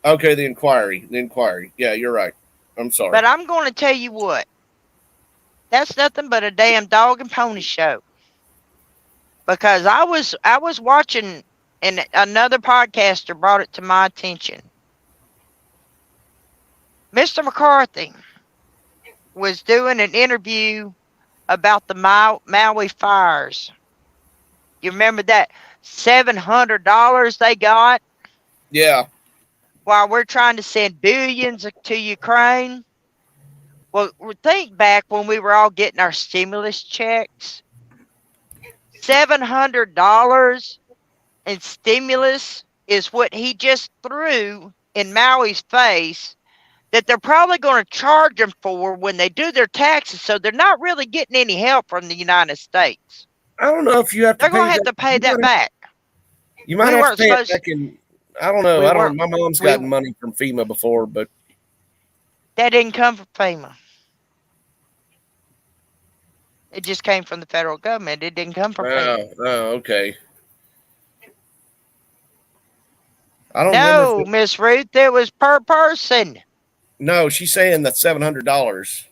Okay, the inquiry. Yeah, you're right. I'm sorry. But I'm going to tell you what. That's nothing but a damn dog and pony show. Because I was watching, and another podcaster brought it to my attention. Mr. McCarthy was doing an interview about the Maui fires. You remember that $700 they got? Yeah. While we're trying to send billions to Ukraine. Well, think back when we were all getting our stimulus checks. $700 in stimulus is what he just threw in Maui's face that they're probably going to charge them for when they do their taxes. So they're not really getting any help from the United States. I don't know if you have to. They're going to have to pay that back. You might have to pay it back in. I don't know. My mom's gotten money from FEMA before, but that didn't come from FEMA. It just came from the federal government. It didn't come from FEMA. Oh, okay. I don't know. No, Miss Ruth, it was per person. No, she's saying that $700.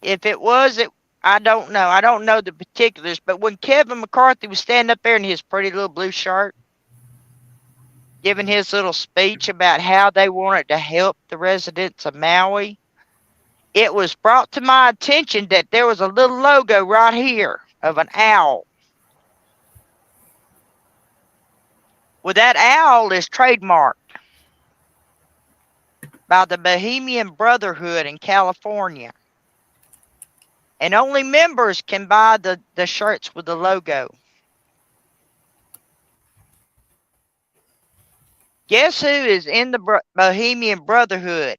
If it was, I don't know. I don't know the particulars. But when Kevin McCarthy was standing up there in his pretty little blue shirt, giving his little speech about how they wanted to help the residents of Maui, it was brought to my attention that there was a little logo right here of an owl. Well, that owl is trademarked by the Bohemian Brotherhood in California. And only members can buy the shirts with the logo. Guess who is in the Bohemian Brotherhood?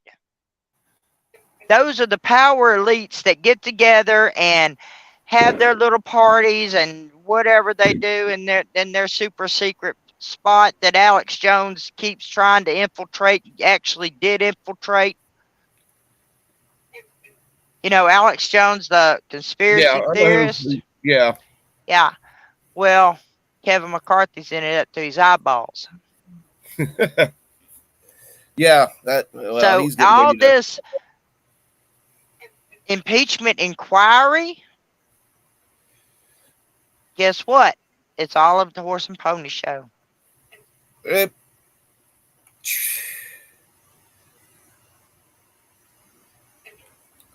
Those are the power elites that get together and have their little parties and whatever they do in their super secret spot that Alex Jones keeps trying to infiltrate. Actually did infiltrate. You know, Alex Jones, the conspiracy theorist. Yeah. Yeah. Well, Kevin McCarthy's in it up to his eyeballs. Yeah. So he's all this impeachment inquiry, guess what? It's all of the horse and pony show.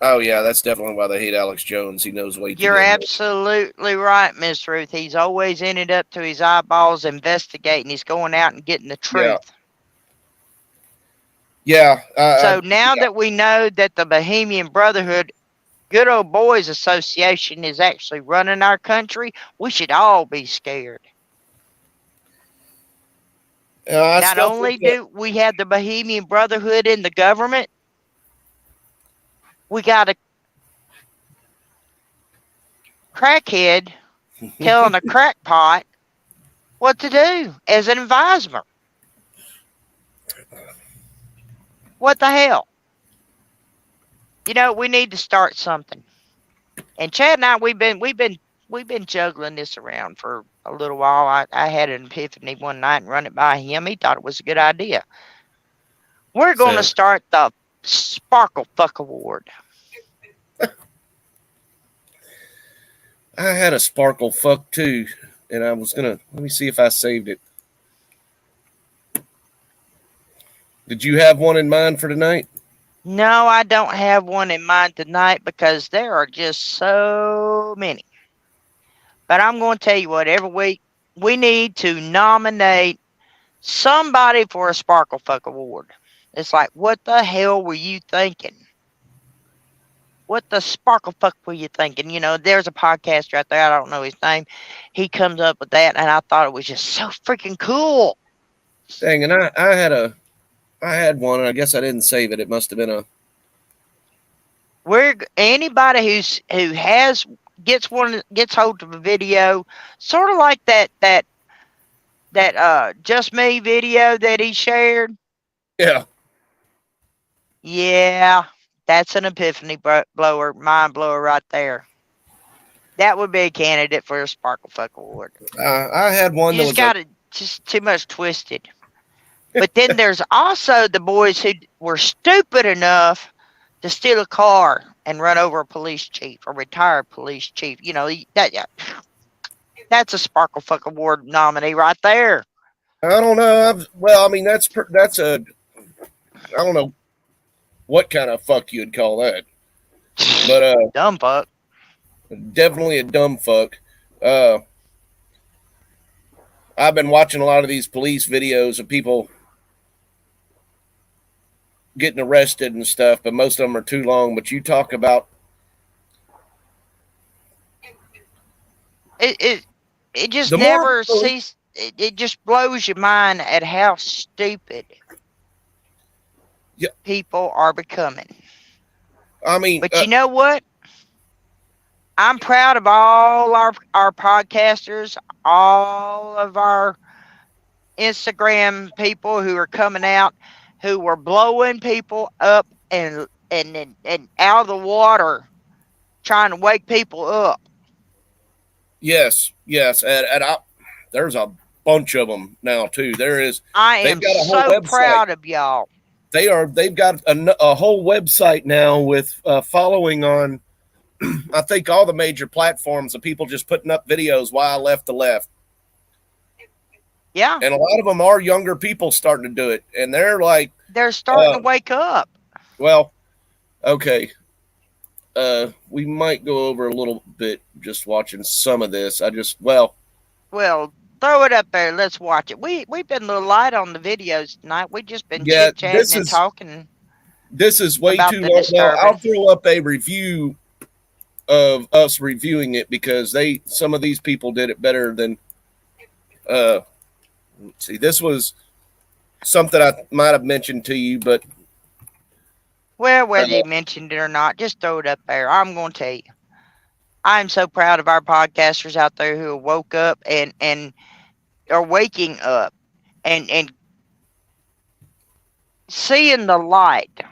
Oh, yeah, that's definitely why they hate Alex Jones. He knows way too You're much. absolutely right, Miss Ruth. He's always in it up to his eyeballs investigating. He's going out and getting the truth. Yeah. So now that we know that the Bohemian Brotherhood, Good Old Boys Association, is actually running our country, we should all be scared. Not only do we have the Bohemian Brotherhood in the government, we got a crackhead telling a crackpot what to do as an advisor. What the hell? You know, we need to start something. And Chad and I, we've been juggling this around for a little while. I had an epiphany one night and run it by him. He thought it was a good idea. We're going to start the Sparkle Fuck Award. I had a Sparkle Fuck too, and I was gonna let me see if I saved it. Did you have one in mind for tonight? No, I don't have one in mind tonight because there are just so many. But I'm going to tell you what, every week we need to nominate somebody for a Sparkle Fuck Award. It's like, what the hell were you thinking? What the sparkle fuck were you thinking? You know, there's a podcaster out there, I don't know his name. He comes up with that, and I thought it was just so freaking cool. Dang, and I had one, and I guess I didn't save it. It must have been a. Anybody who gets hold of a video, sort of like that Just Me video that he shared. Yeah. Yeah, that's an epiphany blower, mind blower right there. That would be a candidate for a Sparkle Fuck Award. I had one You that just got it just too much twisted. But then there's also the boys who were stupid enough to steal a car and run over a police chief, a retired police chief. You know, that's a Sparkle Fuck Award nominee right there. I don't know. That's a. I don't know what kind of fuck you'd call that, but dumb fuck. Definitely a dumb fuck. I've been watching a lot of these police videos of people getting arrested and stuff, but most of them are too long. But you talk about it just never ceases. It just blows your mind at how stupid people are becoming. I mean, but you know what? I'm proud of all our podcasters, all of our Instagram people who are coming out, who were blowing people up and out of the water, trying to wake people up. Yes, and there's a bunch of them now too. There is. I am so proud of y'all. They've got a whole website now with following on. I think all the major platforms of people just putting up videos why I left the left. Yeah. And a lot of them are younger people starting to do it. And they're like. They're starting to wake up. Well, okay. We might go over a little bit just watching some of this. Well, throw it up there. Let's watch it. We've been a little light on the videos tonight. We've just been chit-chatting and talking. This is way too long. Well, I'll throw up a review of us reviewing it because some of these people did it better than. Let's see, this was something I might have mentioned to you, but Well, whether you mentioned it or not, just throw it up there. I'm going to tell you. I'm so proud of our podcasters out there who woke up and are waking up and seeing the light.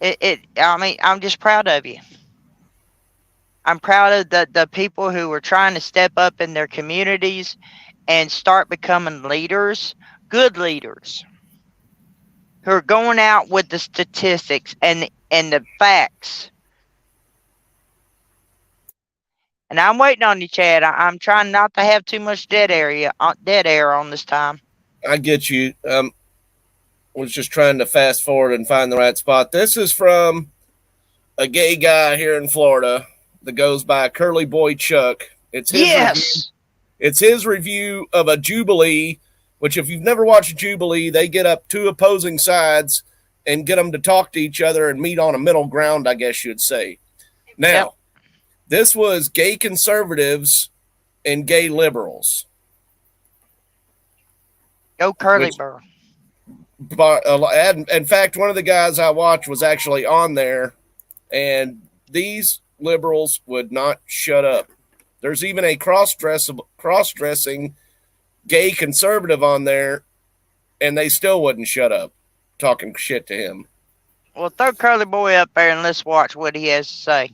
I mean, I'm just proud of you. I'm proud of the people who are trying to step up in their communities and start becoming leaders, good leaders, who are going out with the statistics and the facts. And I'm waiting on you, Chad. I'm trying not to have too much dead air on this time. I get you. Was just trying to fast forward and find the right spot. This is from a gay guy here in Florida that goes by Curly Boy Chuck. It's his review. It's his review of a Jubilee, which if you've never watched a Jubilee, they get up two opposing sides and get them to talk to each other and meet on a middle ground, I guess you'd say. Now, This was gay conservatives and gay liberals. Go Curly Burr. But in fact, one of the guys I watched was actually on there, and these liberals would not shut up. There's even a cross-dressing gay conservative on there, and they still wouldn't shut up talking shit to him. Well, throw Curly Boy up there and let's watch what he has to say.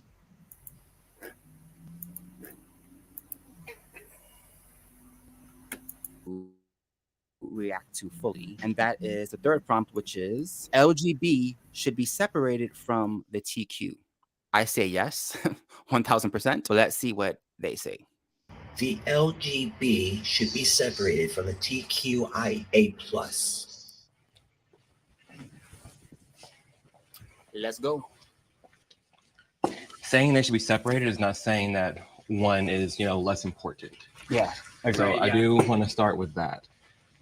React to fully, and that is the third prompt, which is LGB should be separated from the TQ. I say yes, 1000%. So let's see what they say. The LGB should be separated from the TQIA+. Let's go. Saying they should be separated is not saying that one is, less important. Yeah. So I do want to start with that.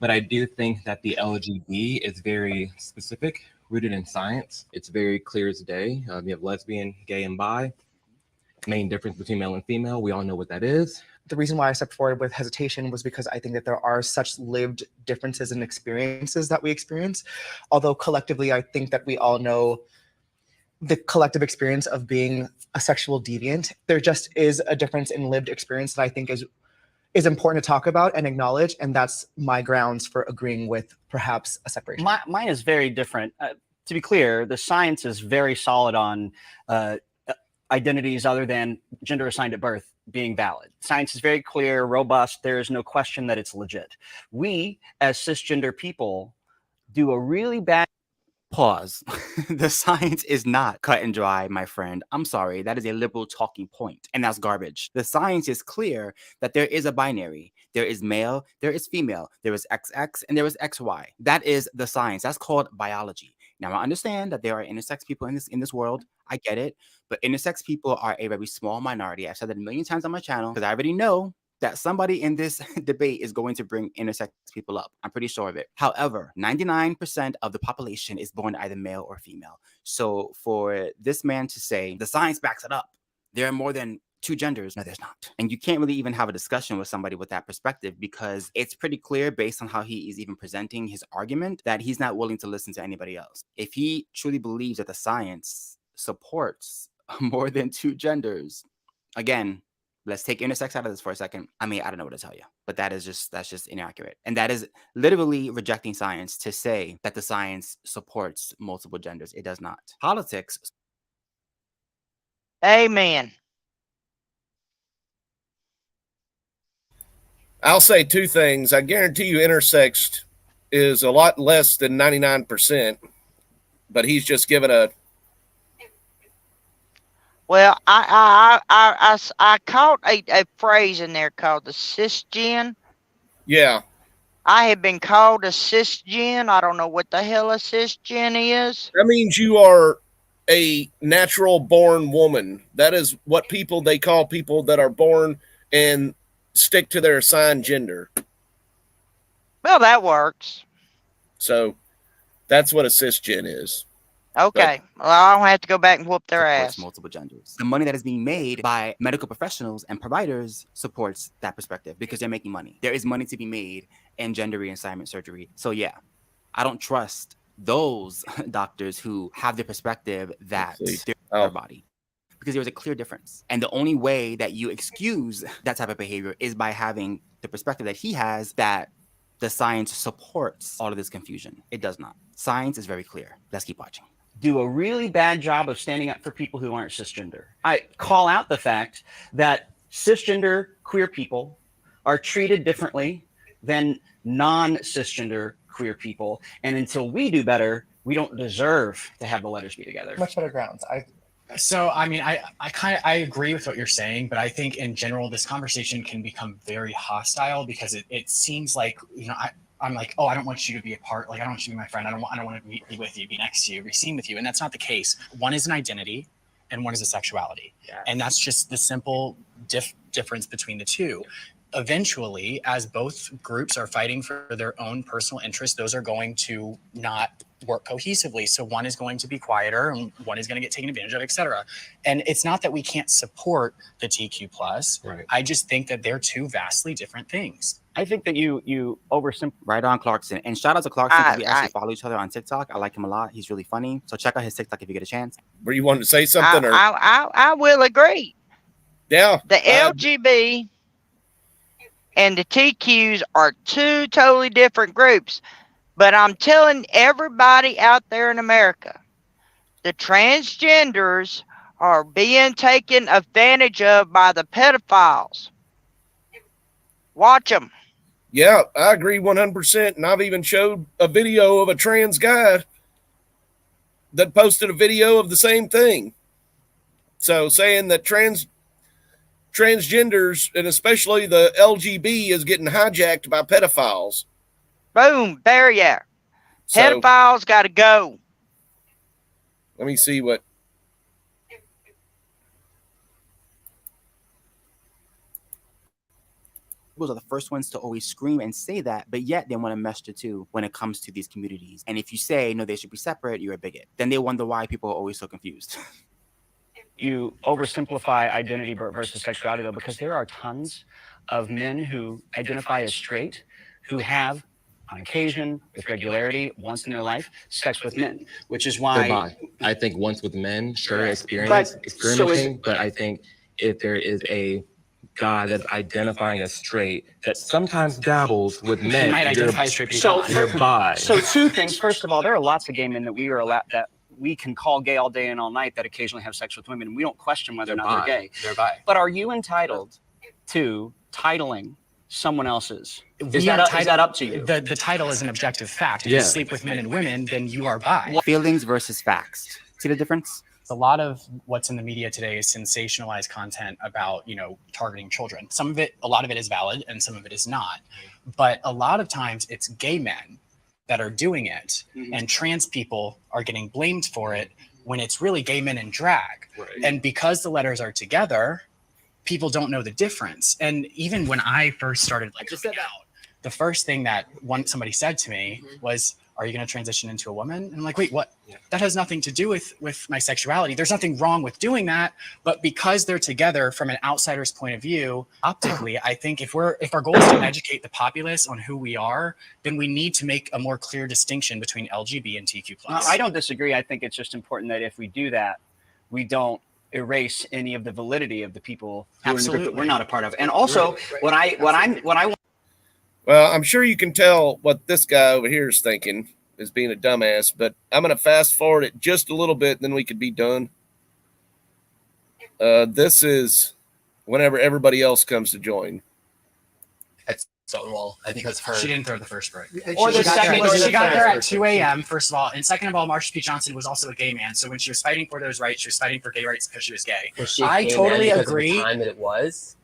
But I do think that the LGB is very specific, rooted in science. It's very clear as day. You have lesbian, gay, and bi. Main difference between male and female, we all know what that is. The reason why I stepped forward with hesitation was because I think that there are such lived differences and experiences that we experience. Although collectively, I think that we all know the collective experience of being a sexual deviant. There just is a difference in lived experience that I think is important to talk about and acknowledge, and that's my grounds for agreeing with perhaps a separation. Mine is very different. To be clear, the science is very solid on identities other than gender assigned at birth being valid. Science is very clear, robust. There is no question that it's legit. We, as cisgender people, do a really bad... Pause. The science is not cut and dry, my friend. I'm sorry. That is a liberal talking point, and that's garbage. The science is clear that there is a binary. There is male, there is female, there is XX, and there is XY. That is the science. That's called biology. Now, I understand that there are intersex people in this world. I get it. But intersex people are a very small minority. I've said that a million times on my channel because I already know that somebody in this debate is going to bring intersex people up. I'm pretty sure of it. However, 99% of the population is born either male or female. So for this man to say the science backs it up, there are more than two genders. No, there's not. And you can't really even have a discussion with somebody with that perspective because it's pretty clear based on how he is even presenting his argument that he's not willing to listen to anybody else. If he truly believes that the science supports more than two genders, again, let's take intersex out of this for a second. I mean, I don't know what to tell you, but that's just inaccurate. And that is literally rejecting science to say that the science supports multiple genders. It does not. Politics. Amen. I'll say two things. I guarantee you intersex is a lot less than 99%, but he's just given a... Well, I caught a phrase in there called the cisgen. Yeah. I have been called a cisgen. I don't know what the hell a cisgen is. That means you are a natural born woman. That is what they call people that are born and stick to their assigned gender. Well, that works. So that's what a cisgen is. Okay. Well, I don't have to go back and whoop their supports ass. multiple genders. The money that is being made by medical professionals and providers supports that perspective because they're making money. There is money to be made in gender reassignment surgery. So yeah, I don't trust those doctors who have the perspective that they're our body, because there's a clear difference. And the only way that you excuse that type of behavior is by having the perspective that he has, that the science supports all of this confusion. It does not. Science is very clear. Let's keep watching. Do a really bad job of standing up for people who aren't cisgender. I call out the fact that cisgender queer people are treated differently than non-cisgender queer people. And until we do better, we don't deserve to have the letters be together. Much better grounds. So, I mean, I agree with what you're saying, but I think in general, this conversation can become very hostile because it seems like, you know, I'm like, oh, I don't want you to be a part. Like, I don't want you to be my friend. I don't want to be with you, be next to you, be seen with you. And that's not the case. One is an identity and one is a sexuality. Yeah. And that's just the simple difference between the two. Eventually, as both groups are fighting for their own personal interests, those are going to not work cohesively. So one is going to be quieter and one is going to get taken advantage of, et cetera. And it's not that we can't support the TQ plus. Right. I just think that they're two vastly different things. I think that you oversimplify. Right on, Clarkson. And shout out to Clarkson because we actually follow each other on TikTok. I like him a lot. He's really funny. So check out his TikTok if you get a chance. Were you wanting to say something? I will agree. Yeah. The LGB and the TQs are two totally different groups. But I'm telling everybody out there in America, the transgenders are being taken advantage of by the pedophiles. Watch them. Yeah, I agree 100%. And I've even showed a video of a trans guy that posted a video of the same thing. So saying that transgenders, and especially the LGB, is getting hijacked by pedophiles. Boom, there you are. So, pedophiles got to go. Let me see what. Those are the first ones to always scream and say that, but yet they want to mesh the two when it comes to these communities. And if you say, no, they should be separate, you're a bigot. Then they wonder why people are always so confused. You oversimplify identity versus sexuality, though, because there are tons of men who identify as straight who have, on occasion, with regularity, once in their life, sex with men, which is why I think once with men, sure, experimenting, but I think if there is a guy that's identifying as straight that sometimes dabbles with men, might identify as straight, you're bi. So two things. First of all, there are lots of gay men that we are allowed that we can call gay all day and all night that occasionally have sex with women, and we don't question whether or not they're gay. They're bi. But are you entitled to titling someone else's? Is that up to you? The title is an objective fact. If you sleep with men and women, then you are bi. Feelings versus facts. See the difference? A lot of what's in the media today is sensationalized content about, you know, targeting children. A lot of it is valid and some of it is not. But a lot of times it's gay men that are doing it, and trans people are getting blamed for it when it's really gay men in drag. Right. And because the letters are together, people don't know the difference. And even when I first started out, the first thing that somebody said to me was, are you going to transition into a woman? And I'm like, wait, what? Yeah. That has nothing to do with my sexuality. There's nothing wrong with doing that. But because they're together from an outsider's point of view, optically, I think if our goal is to educate the populace on who we are, then we need to make a more clear distinction between LGB and TQ+. I don't disagree. I think it's just important that if we do that, we don't erase any of the validity of the people who we're not a part of. And also, what I want. Well, I'm sure you can tell what this guy over here is thinking, is being a dumbass, but I'm going to fast forward it just a little bit, then we could be done. This is whenever everybody else comes to join. That's Stonewall. I think that's her. She didn't throw the first break. She got there at 2 a.m., first of all. And second of all, Marsha P. Johnson was also a gay man. So when she was fighting for those rights, she was fighting for gay rights because she was gay. I totally agree. Of the time that it was.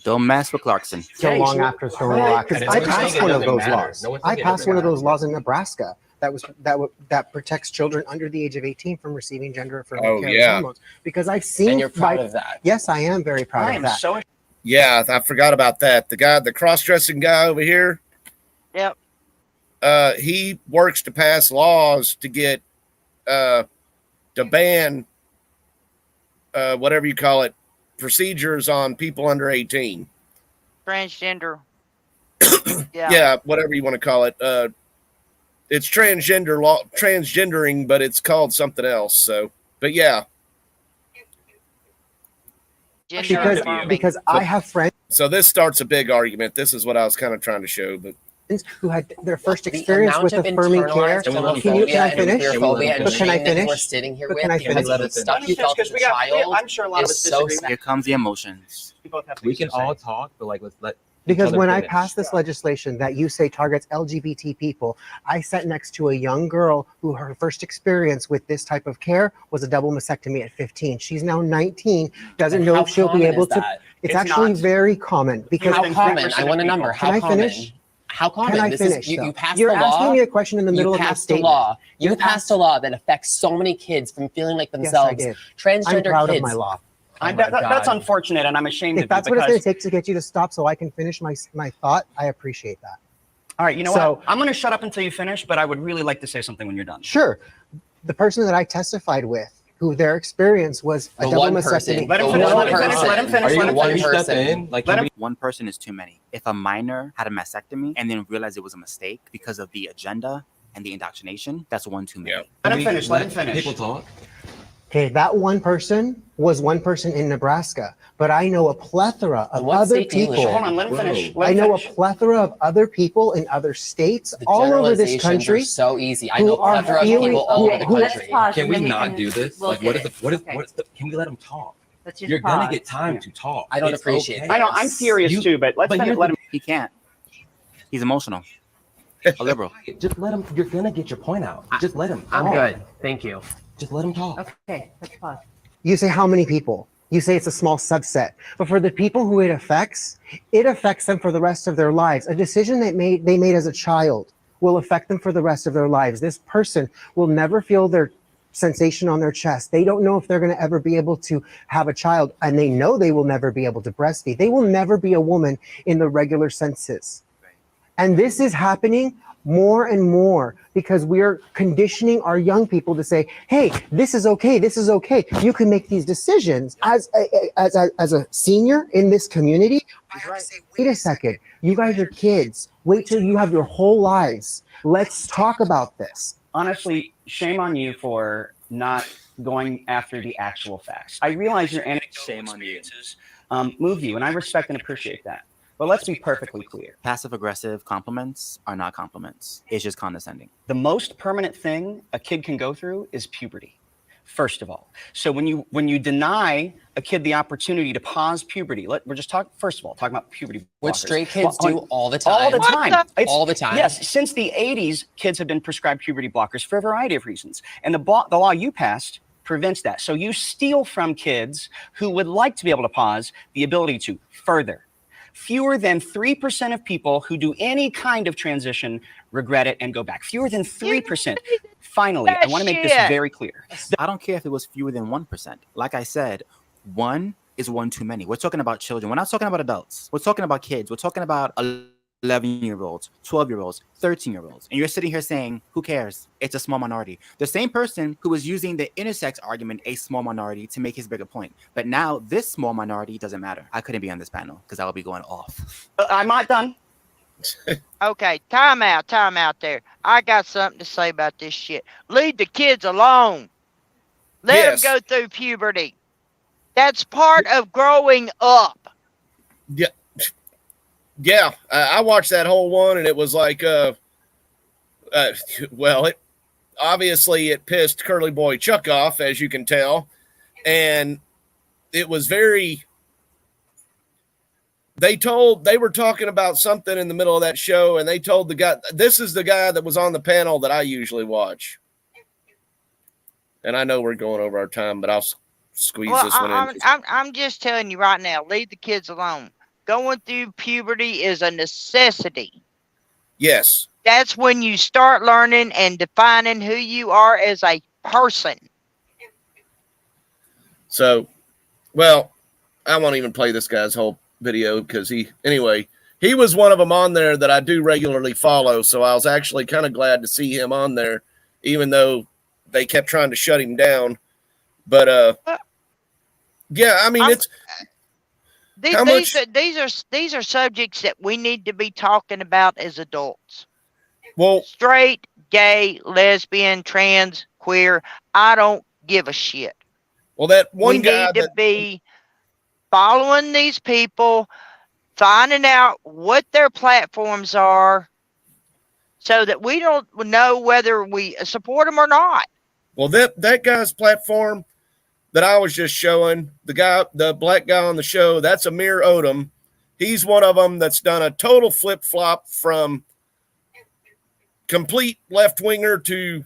Don't mess with Clarkson. So long after Stonewall. I passed one of those laws. I passed one of those laws in Nebraska that protects children under the age of 18 from receiving gender-affirming care hormones. Because I've seen. And you're proud of that. Yes, I am very proud of that. Yeah, I forgot about that. The cross-dressing guy over here. Yep. He works to pass laws to get to ban whatever you call it, procedures on people under 18. Transgender. Yeah, whatever you want to call it. It's transgendering, but it's called something else. So, but yeah. Because I have friends. So this starts a big argument. This is what I was kind of trying to show, but who had their first experience with affirming care. Can I finish? Can I finish? We're sitting here Can I finish? the stuff you felt as a child. I'm sure a lot of us disagree. Here comes the emotions. We can all talk, but like let's let. Because when I passed this legislation that you say targets LGBT people, I sat next to a young girl who her first experience with this type of care was a double mastectomy at 15. She's now 19, doesn't know if she'll be able to. It's actually very common. Because how common? I want a number. How common? How common? Can I this finish? Is, you passed You're the law. asking me a question in the middle of my statement. You passed a law that affects so many kids from feeling like themselves. Yes, Transgender I'm proud kids. of my law. That's unfortunate, and I'm ashamed if of that's you. What it's going to take to get you to stop so I can finish my thought, I appreciate that. All right, you know what? I'm going to shut up until you finish, but I would really like to say something when you're done. Sure. The person that I testified with, who their experience was a double mastectomy. Let him finish. One person is too many. If a minor had a mastectomy and then realized it was a mistake because of the agenda and the indoctrination, that's one too many. Let him finish. Let him finish. People talk. Okay, that one person was one person in Nebraska, but I know a plethora of other people. Hold on, let him finish. I know a plethora of other people in other states all over this country. So easy. I know a plethora of people all over the country. Can we not do this? Like, what is the? Can we let them talk? You're gonna get time to talk. I don't appreciate it. I know. I'm furious too, but let's let him. He can't. He's emotional. A liberal. Just let him. You're gonna get your point out. Just let him. I'm good. Thank you. Just let him talk. Okay, that's fine. You say how many people? You say it's a small subset, but for the people who it affects them for the rest of their lives. A decision they made as a child will affect them for the rest of their lives. This person will never feel their sensation on their chest. They don't know if they're going to ever be able to have a child, and they know they will never be able to breastfeed. They will never be a woman in the regular senses. And this is happening more and more because we are conditioning our young people to say, hey, this is okay. This is okay. You can make these decisions. As a senior in this community, I have to say, wait a second. You guys are kids. Wait till you have your whole lives. Let's talk about this. Honestly, shame on you for not going after the actual facts. I realize your anecdotal experiences move you, and I respect and appreciate that. But let's be perfectly clear. Passive-aggressive compliments are not compliments. It's just condescending. The most permanent thing a kid can go through is puberty, first of all. So when you deny a kid the opportunity to pause puberty, we're just talking about puberty blockers. Which straight kids do all the time. All the time. All the time. Yes, since the 80s, kids have been prescribed puberty blockers for a variety of reasons. And the law you passed prevents that. So you steal from kids who would like to be able to pause the ability to further. Fewer than 3% of people who do any kind of transition regret it and go back. Fewer than 3%. Finally, I want to make this very clear. I don't care if it was fewer than 1%. Like I said, one is one too many. We're talking about children. We're not talking about adults. We're talking about kids. We're talking about 11-year-olds, 12-year-olds, 13-year-olds. And you're sitting here saying, who cares? It's a small minority. The same person who was using the intersex argument, a small minority, to make his bigger point. But now this small minority doesn't matter. I couldn't be on this panel because I would be going off. I'm not done. Okay, time out there. I got something to say about this shit. Leave the kids alone. Let them go through puberty. That's part of growing up. Yeah. Yeah, I watched that whole one, and it was like, well, it obviously pissed Curly Boy Chuck off, as you can tell, and it was very. They were talking about something in the middle of that show, and they told the guy, this is the guy that was on the panel that I usually watch, and I know we're going over our time, but I'll squeeze this one in. I'm just telling you right now, leave the kids alone. Going through puberty is a necessity. Yes. That's when you start learning and defining who you are as a person. So, well, I won't even play this guy's whole video because he was one of them on there that I do regularly follow. So I was actually kind of glad to see him on there, even though they kept trying to shut him down. But yeah, I mean, it's these are subjects that we need to be talking about as adults. Well, straight, gay, lesbian, trans, queer, I don't give a shit. Well, that one we guy need to be following these people, finding out what their platforms are, so that we don't know whether we support them or not. Well, that guy's platform that I was just showing, the black guy on the show, that's Amir Odom. He's one of them that's done a total flip-flop from complete left-winger to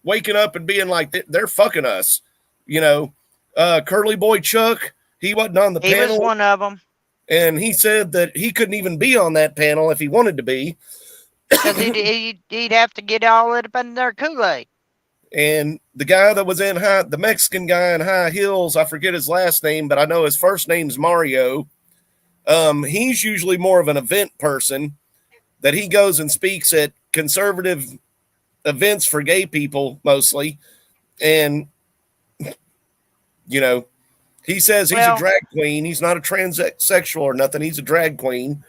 waking up and being like, they're fucking us. You know, Curly Boy Chuck, he wasn't on the panel. He was one of them. And he said that he couldn't even be on that panel if he wanted to be. Because he'd have to get all it up in their Kool-Aid. And the guy that was the Mexican guy in high heels, I forget his last name, but I know his first name's Mario. He's usually more of an event person, that he goes and speaks at conservative events for gay people mostly. And, you know, he says he's a drag queen. He's not a transsexual or nothing. He's a drag queen,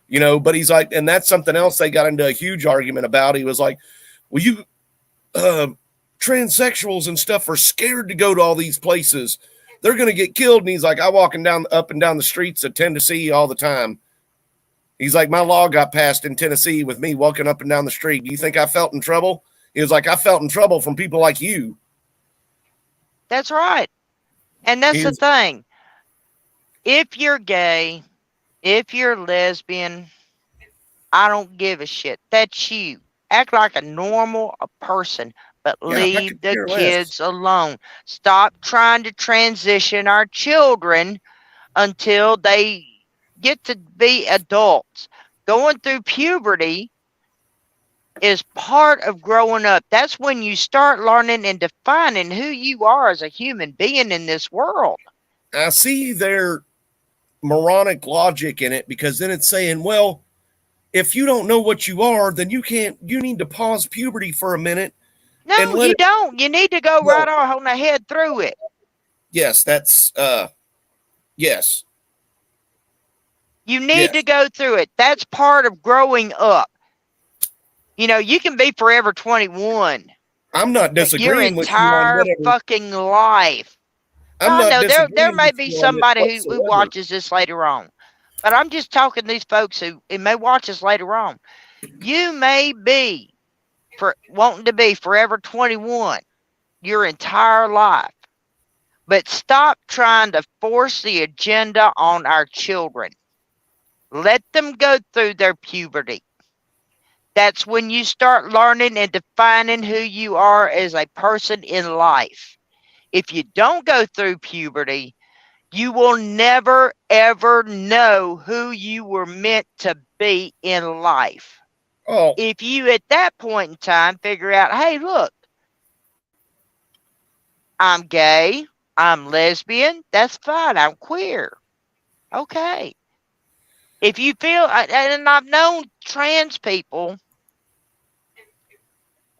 you know, but he's like, and that's something else they got into a huge argument about. He was like, well, you, transsexuals and stuff are scared to go to all these places. They're going to get killed. And he's like, I walking up and down the streets of Tennessee all the time. He's like, my law got passed in Tennessee with me walking up and down the street. Do you think I felt in trouble? He was like, I felt in trouble from people like you. That's right. And that's the thing. If you're gay, if you're lesbian, I don't give a shit. That's you. Act like a normal person. But leave the kids alone. Stop trying to transition our children until they get to be adults. Going through puberty is part of growing up. That's when you start learning and defining who you are as a human being in this world. I see their moronic logic in it, because then it's saying, well, if you don't know what you are, then you need to pause puberty for a minute. No, you don't. You need to go right on ahead through it. Yes, that's yes. You need to go through it. That's part of growing up. You know, you can be forever 21. I'm not disagreeing with you on your entire fucking life. There may be somebody who watches this later on, but I'm just talking to these folks who may watch this later on. You may be wanting to be forever 21 your entire life, but stop trying to force the agenda on our children. Let them go through their puberty. That's when you start learning and defining who you are as a person in life. If you don't go through puberty, you will never, ever know who you were meant to be in life. Oh. If you at that point in time figure out, hey, look, I'm gay, I'm lesbian, that's fine, I'm queer. Okay. If you feel, and I've known trans people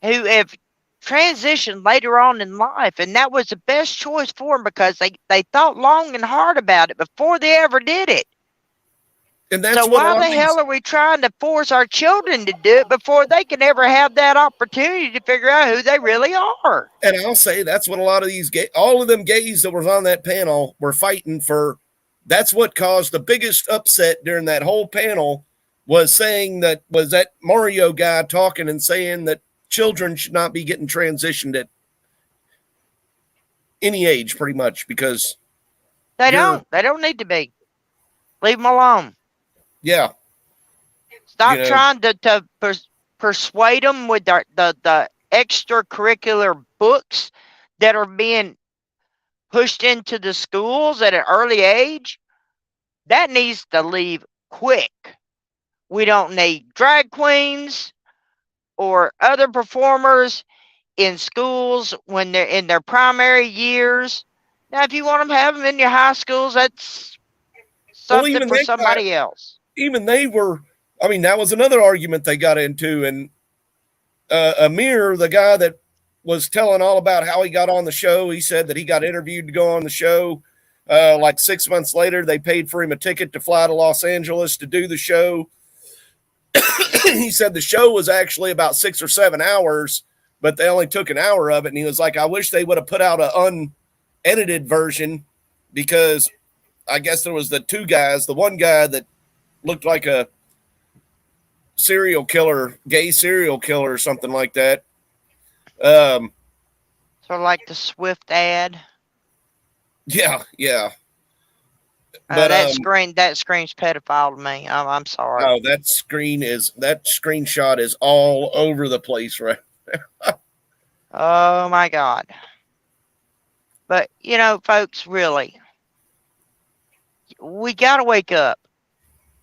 who have transitioned later on in life, and that was the best choice for them because they thought long and hard about it before they ever did it. And that's so why the hell are we trying to force our children to do it before they can ever have that opportunity to figure out who they really are? And I'll say that's what a lot of these all of them gays that was on that panel were fighting for. That's what caused the biggest upset during that whole panel, was that Mario guy talking and saying that children should not be getting transitioned at any age, pretty much, because they don't need to be. Leave them alone. Yeah. Stop trying to persuade them with the extracurricular books that are being pushed into the schools at an early age. That needs to leave quick. We don't need drag queens or other performers in schools when they're in their primary years. Now, if you want them to have them in your high schools, that's something for somebody else. Even they were, that was another argument they got into. And Amir, the guy that was telling all about how he got on the show. He said that he got interviewed to go on the show. Like 6 months later, they paid for him a ticket to fly to Los Angeles to do the show. He said the show was actually about 6 or 7 hours, but they only took an hour of it. And he was like, I wish they would have put out an unedited version, because I guess there was the two guys, the one guy that looked like a serial killer, gay serial killer or something like that. So like the Swift ad. Yeah. But that screams pedophile to me. I'm sorry. Oh, that screenshot is all over the place right now. Oh my God. But you know, folks, really, we gotta wake up.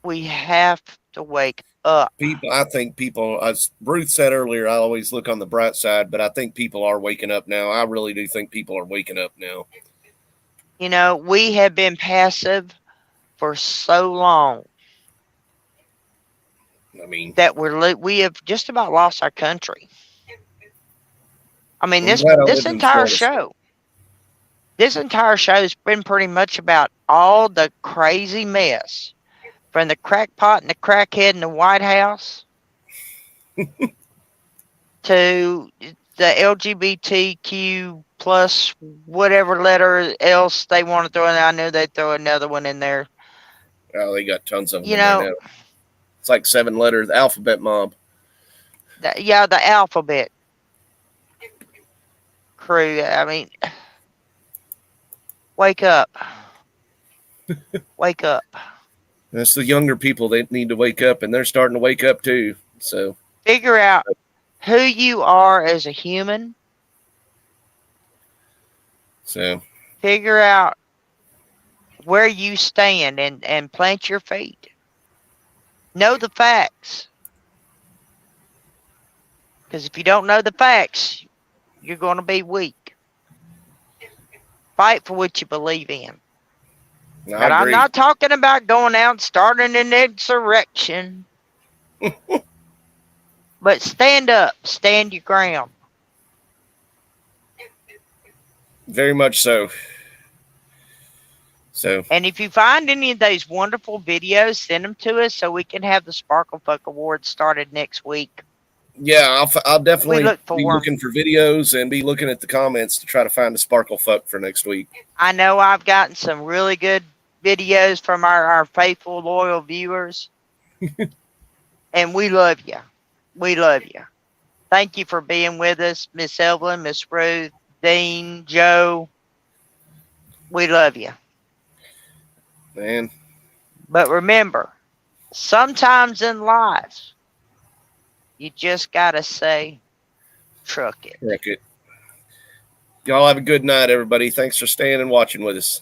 We have to wake up. I think people, as Ruth said earlier, I always look on the bright side, but I think people are waking up now. I really do think people are waking up now. You know, we have been passive for so long. I mean, that we have just about lost our country. I mean, this entire show has been pretty much about all the crazy mess, from the crackpot and the crackhead in the White House to the LGBTQ plus whatever letter else they want to throw in. I knew they'd throw another one in there. Oh, they got tons of them. You know, it's like 7 letters, the alphabet mob. The alphabet crew. I mean, wake up. Wake up. That's the younger people that need to wake up, and they're starting to wake up too. So figure out who you are as a human. So figure out where you stand and plant your feet. Know the facts. Because if you don't know the facts, you're going to be weak. Fight for what you believe in. But I'm not talking about going out and starting an insurrection. But stand up. Stand your ground. Very much so. And if you find any of those wonderful videos, send them to us so we can have the Sparkle Fuck Awards started next week. Yeah, I'll definitely be looking for videos and be looking at the comments to try to find a Sparkle Fuck for next week. I know I've gotten some really good videos from our faithful, loyal viewers. And we love you. We love you. Thank you for being with us, Miss Evelyn, Miss Ruth, Dean, Joe. We love you. Man. But remember, sometimes in life, you just got to say, truck it. Truck it. Y'all have a good night, everybody. Thanks for staying and watching with us.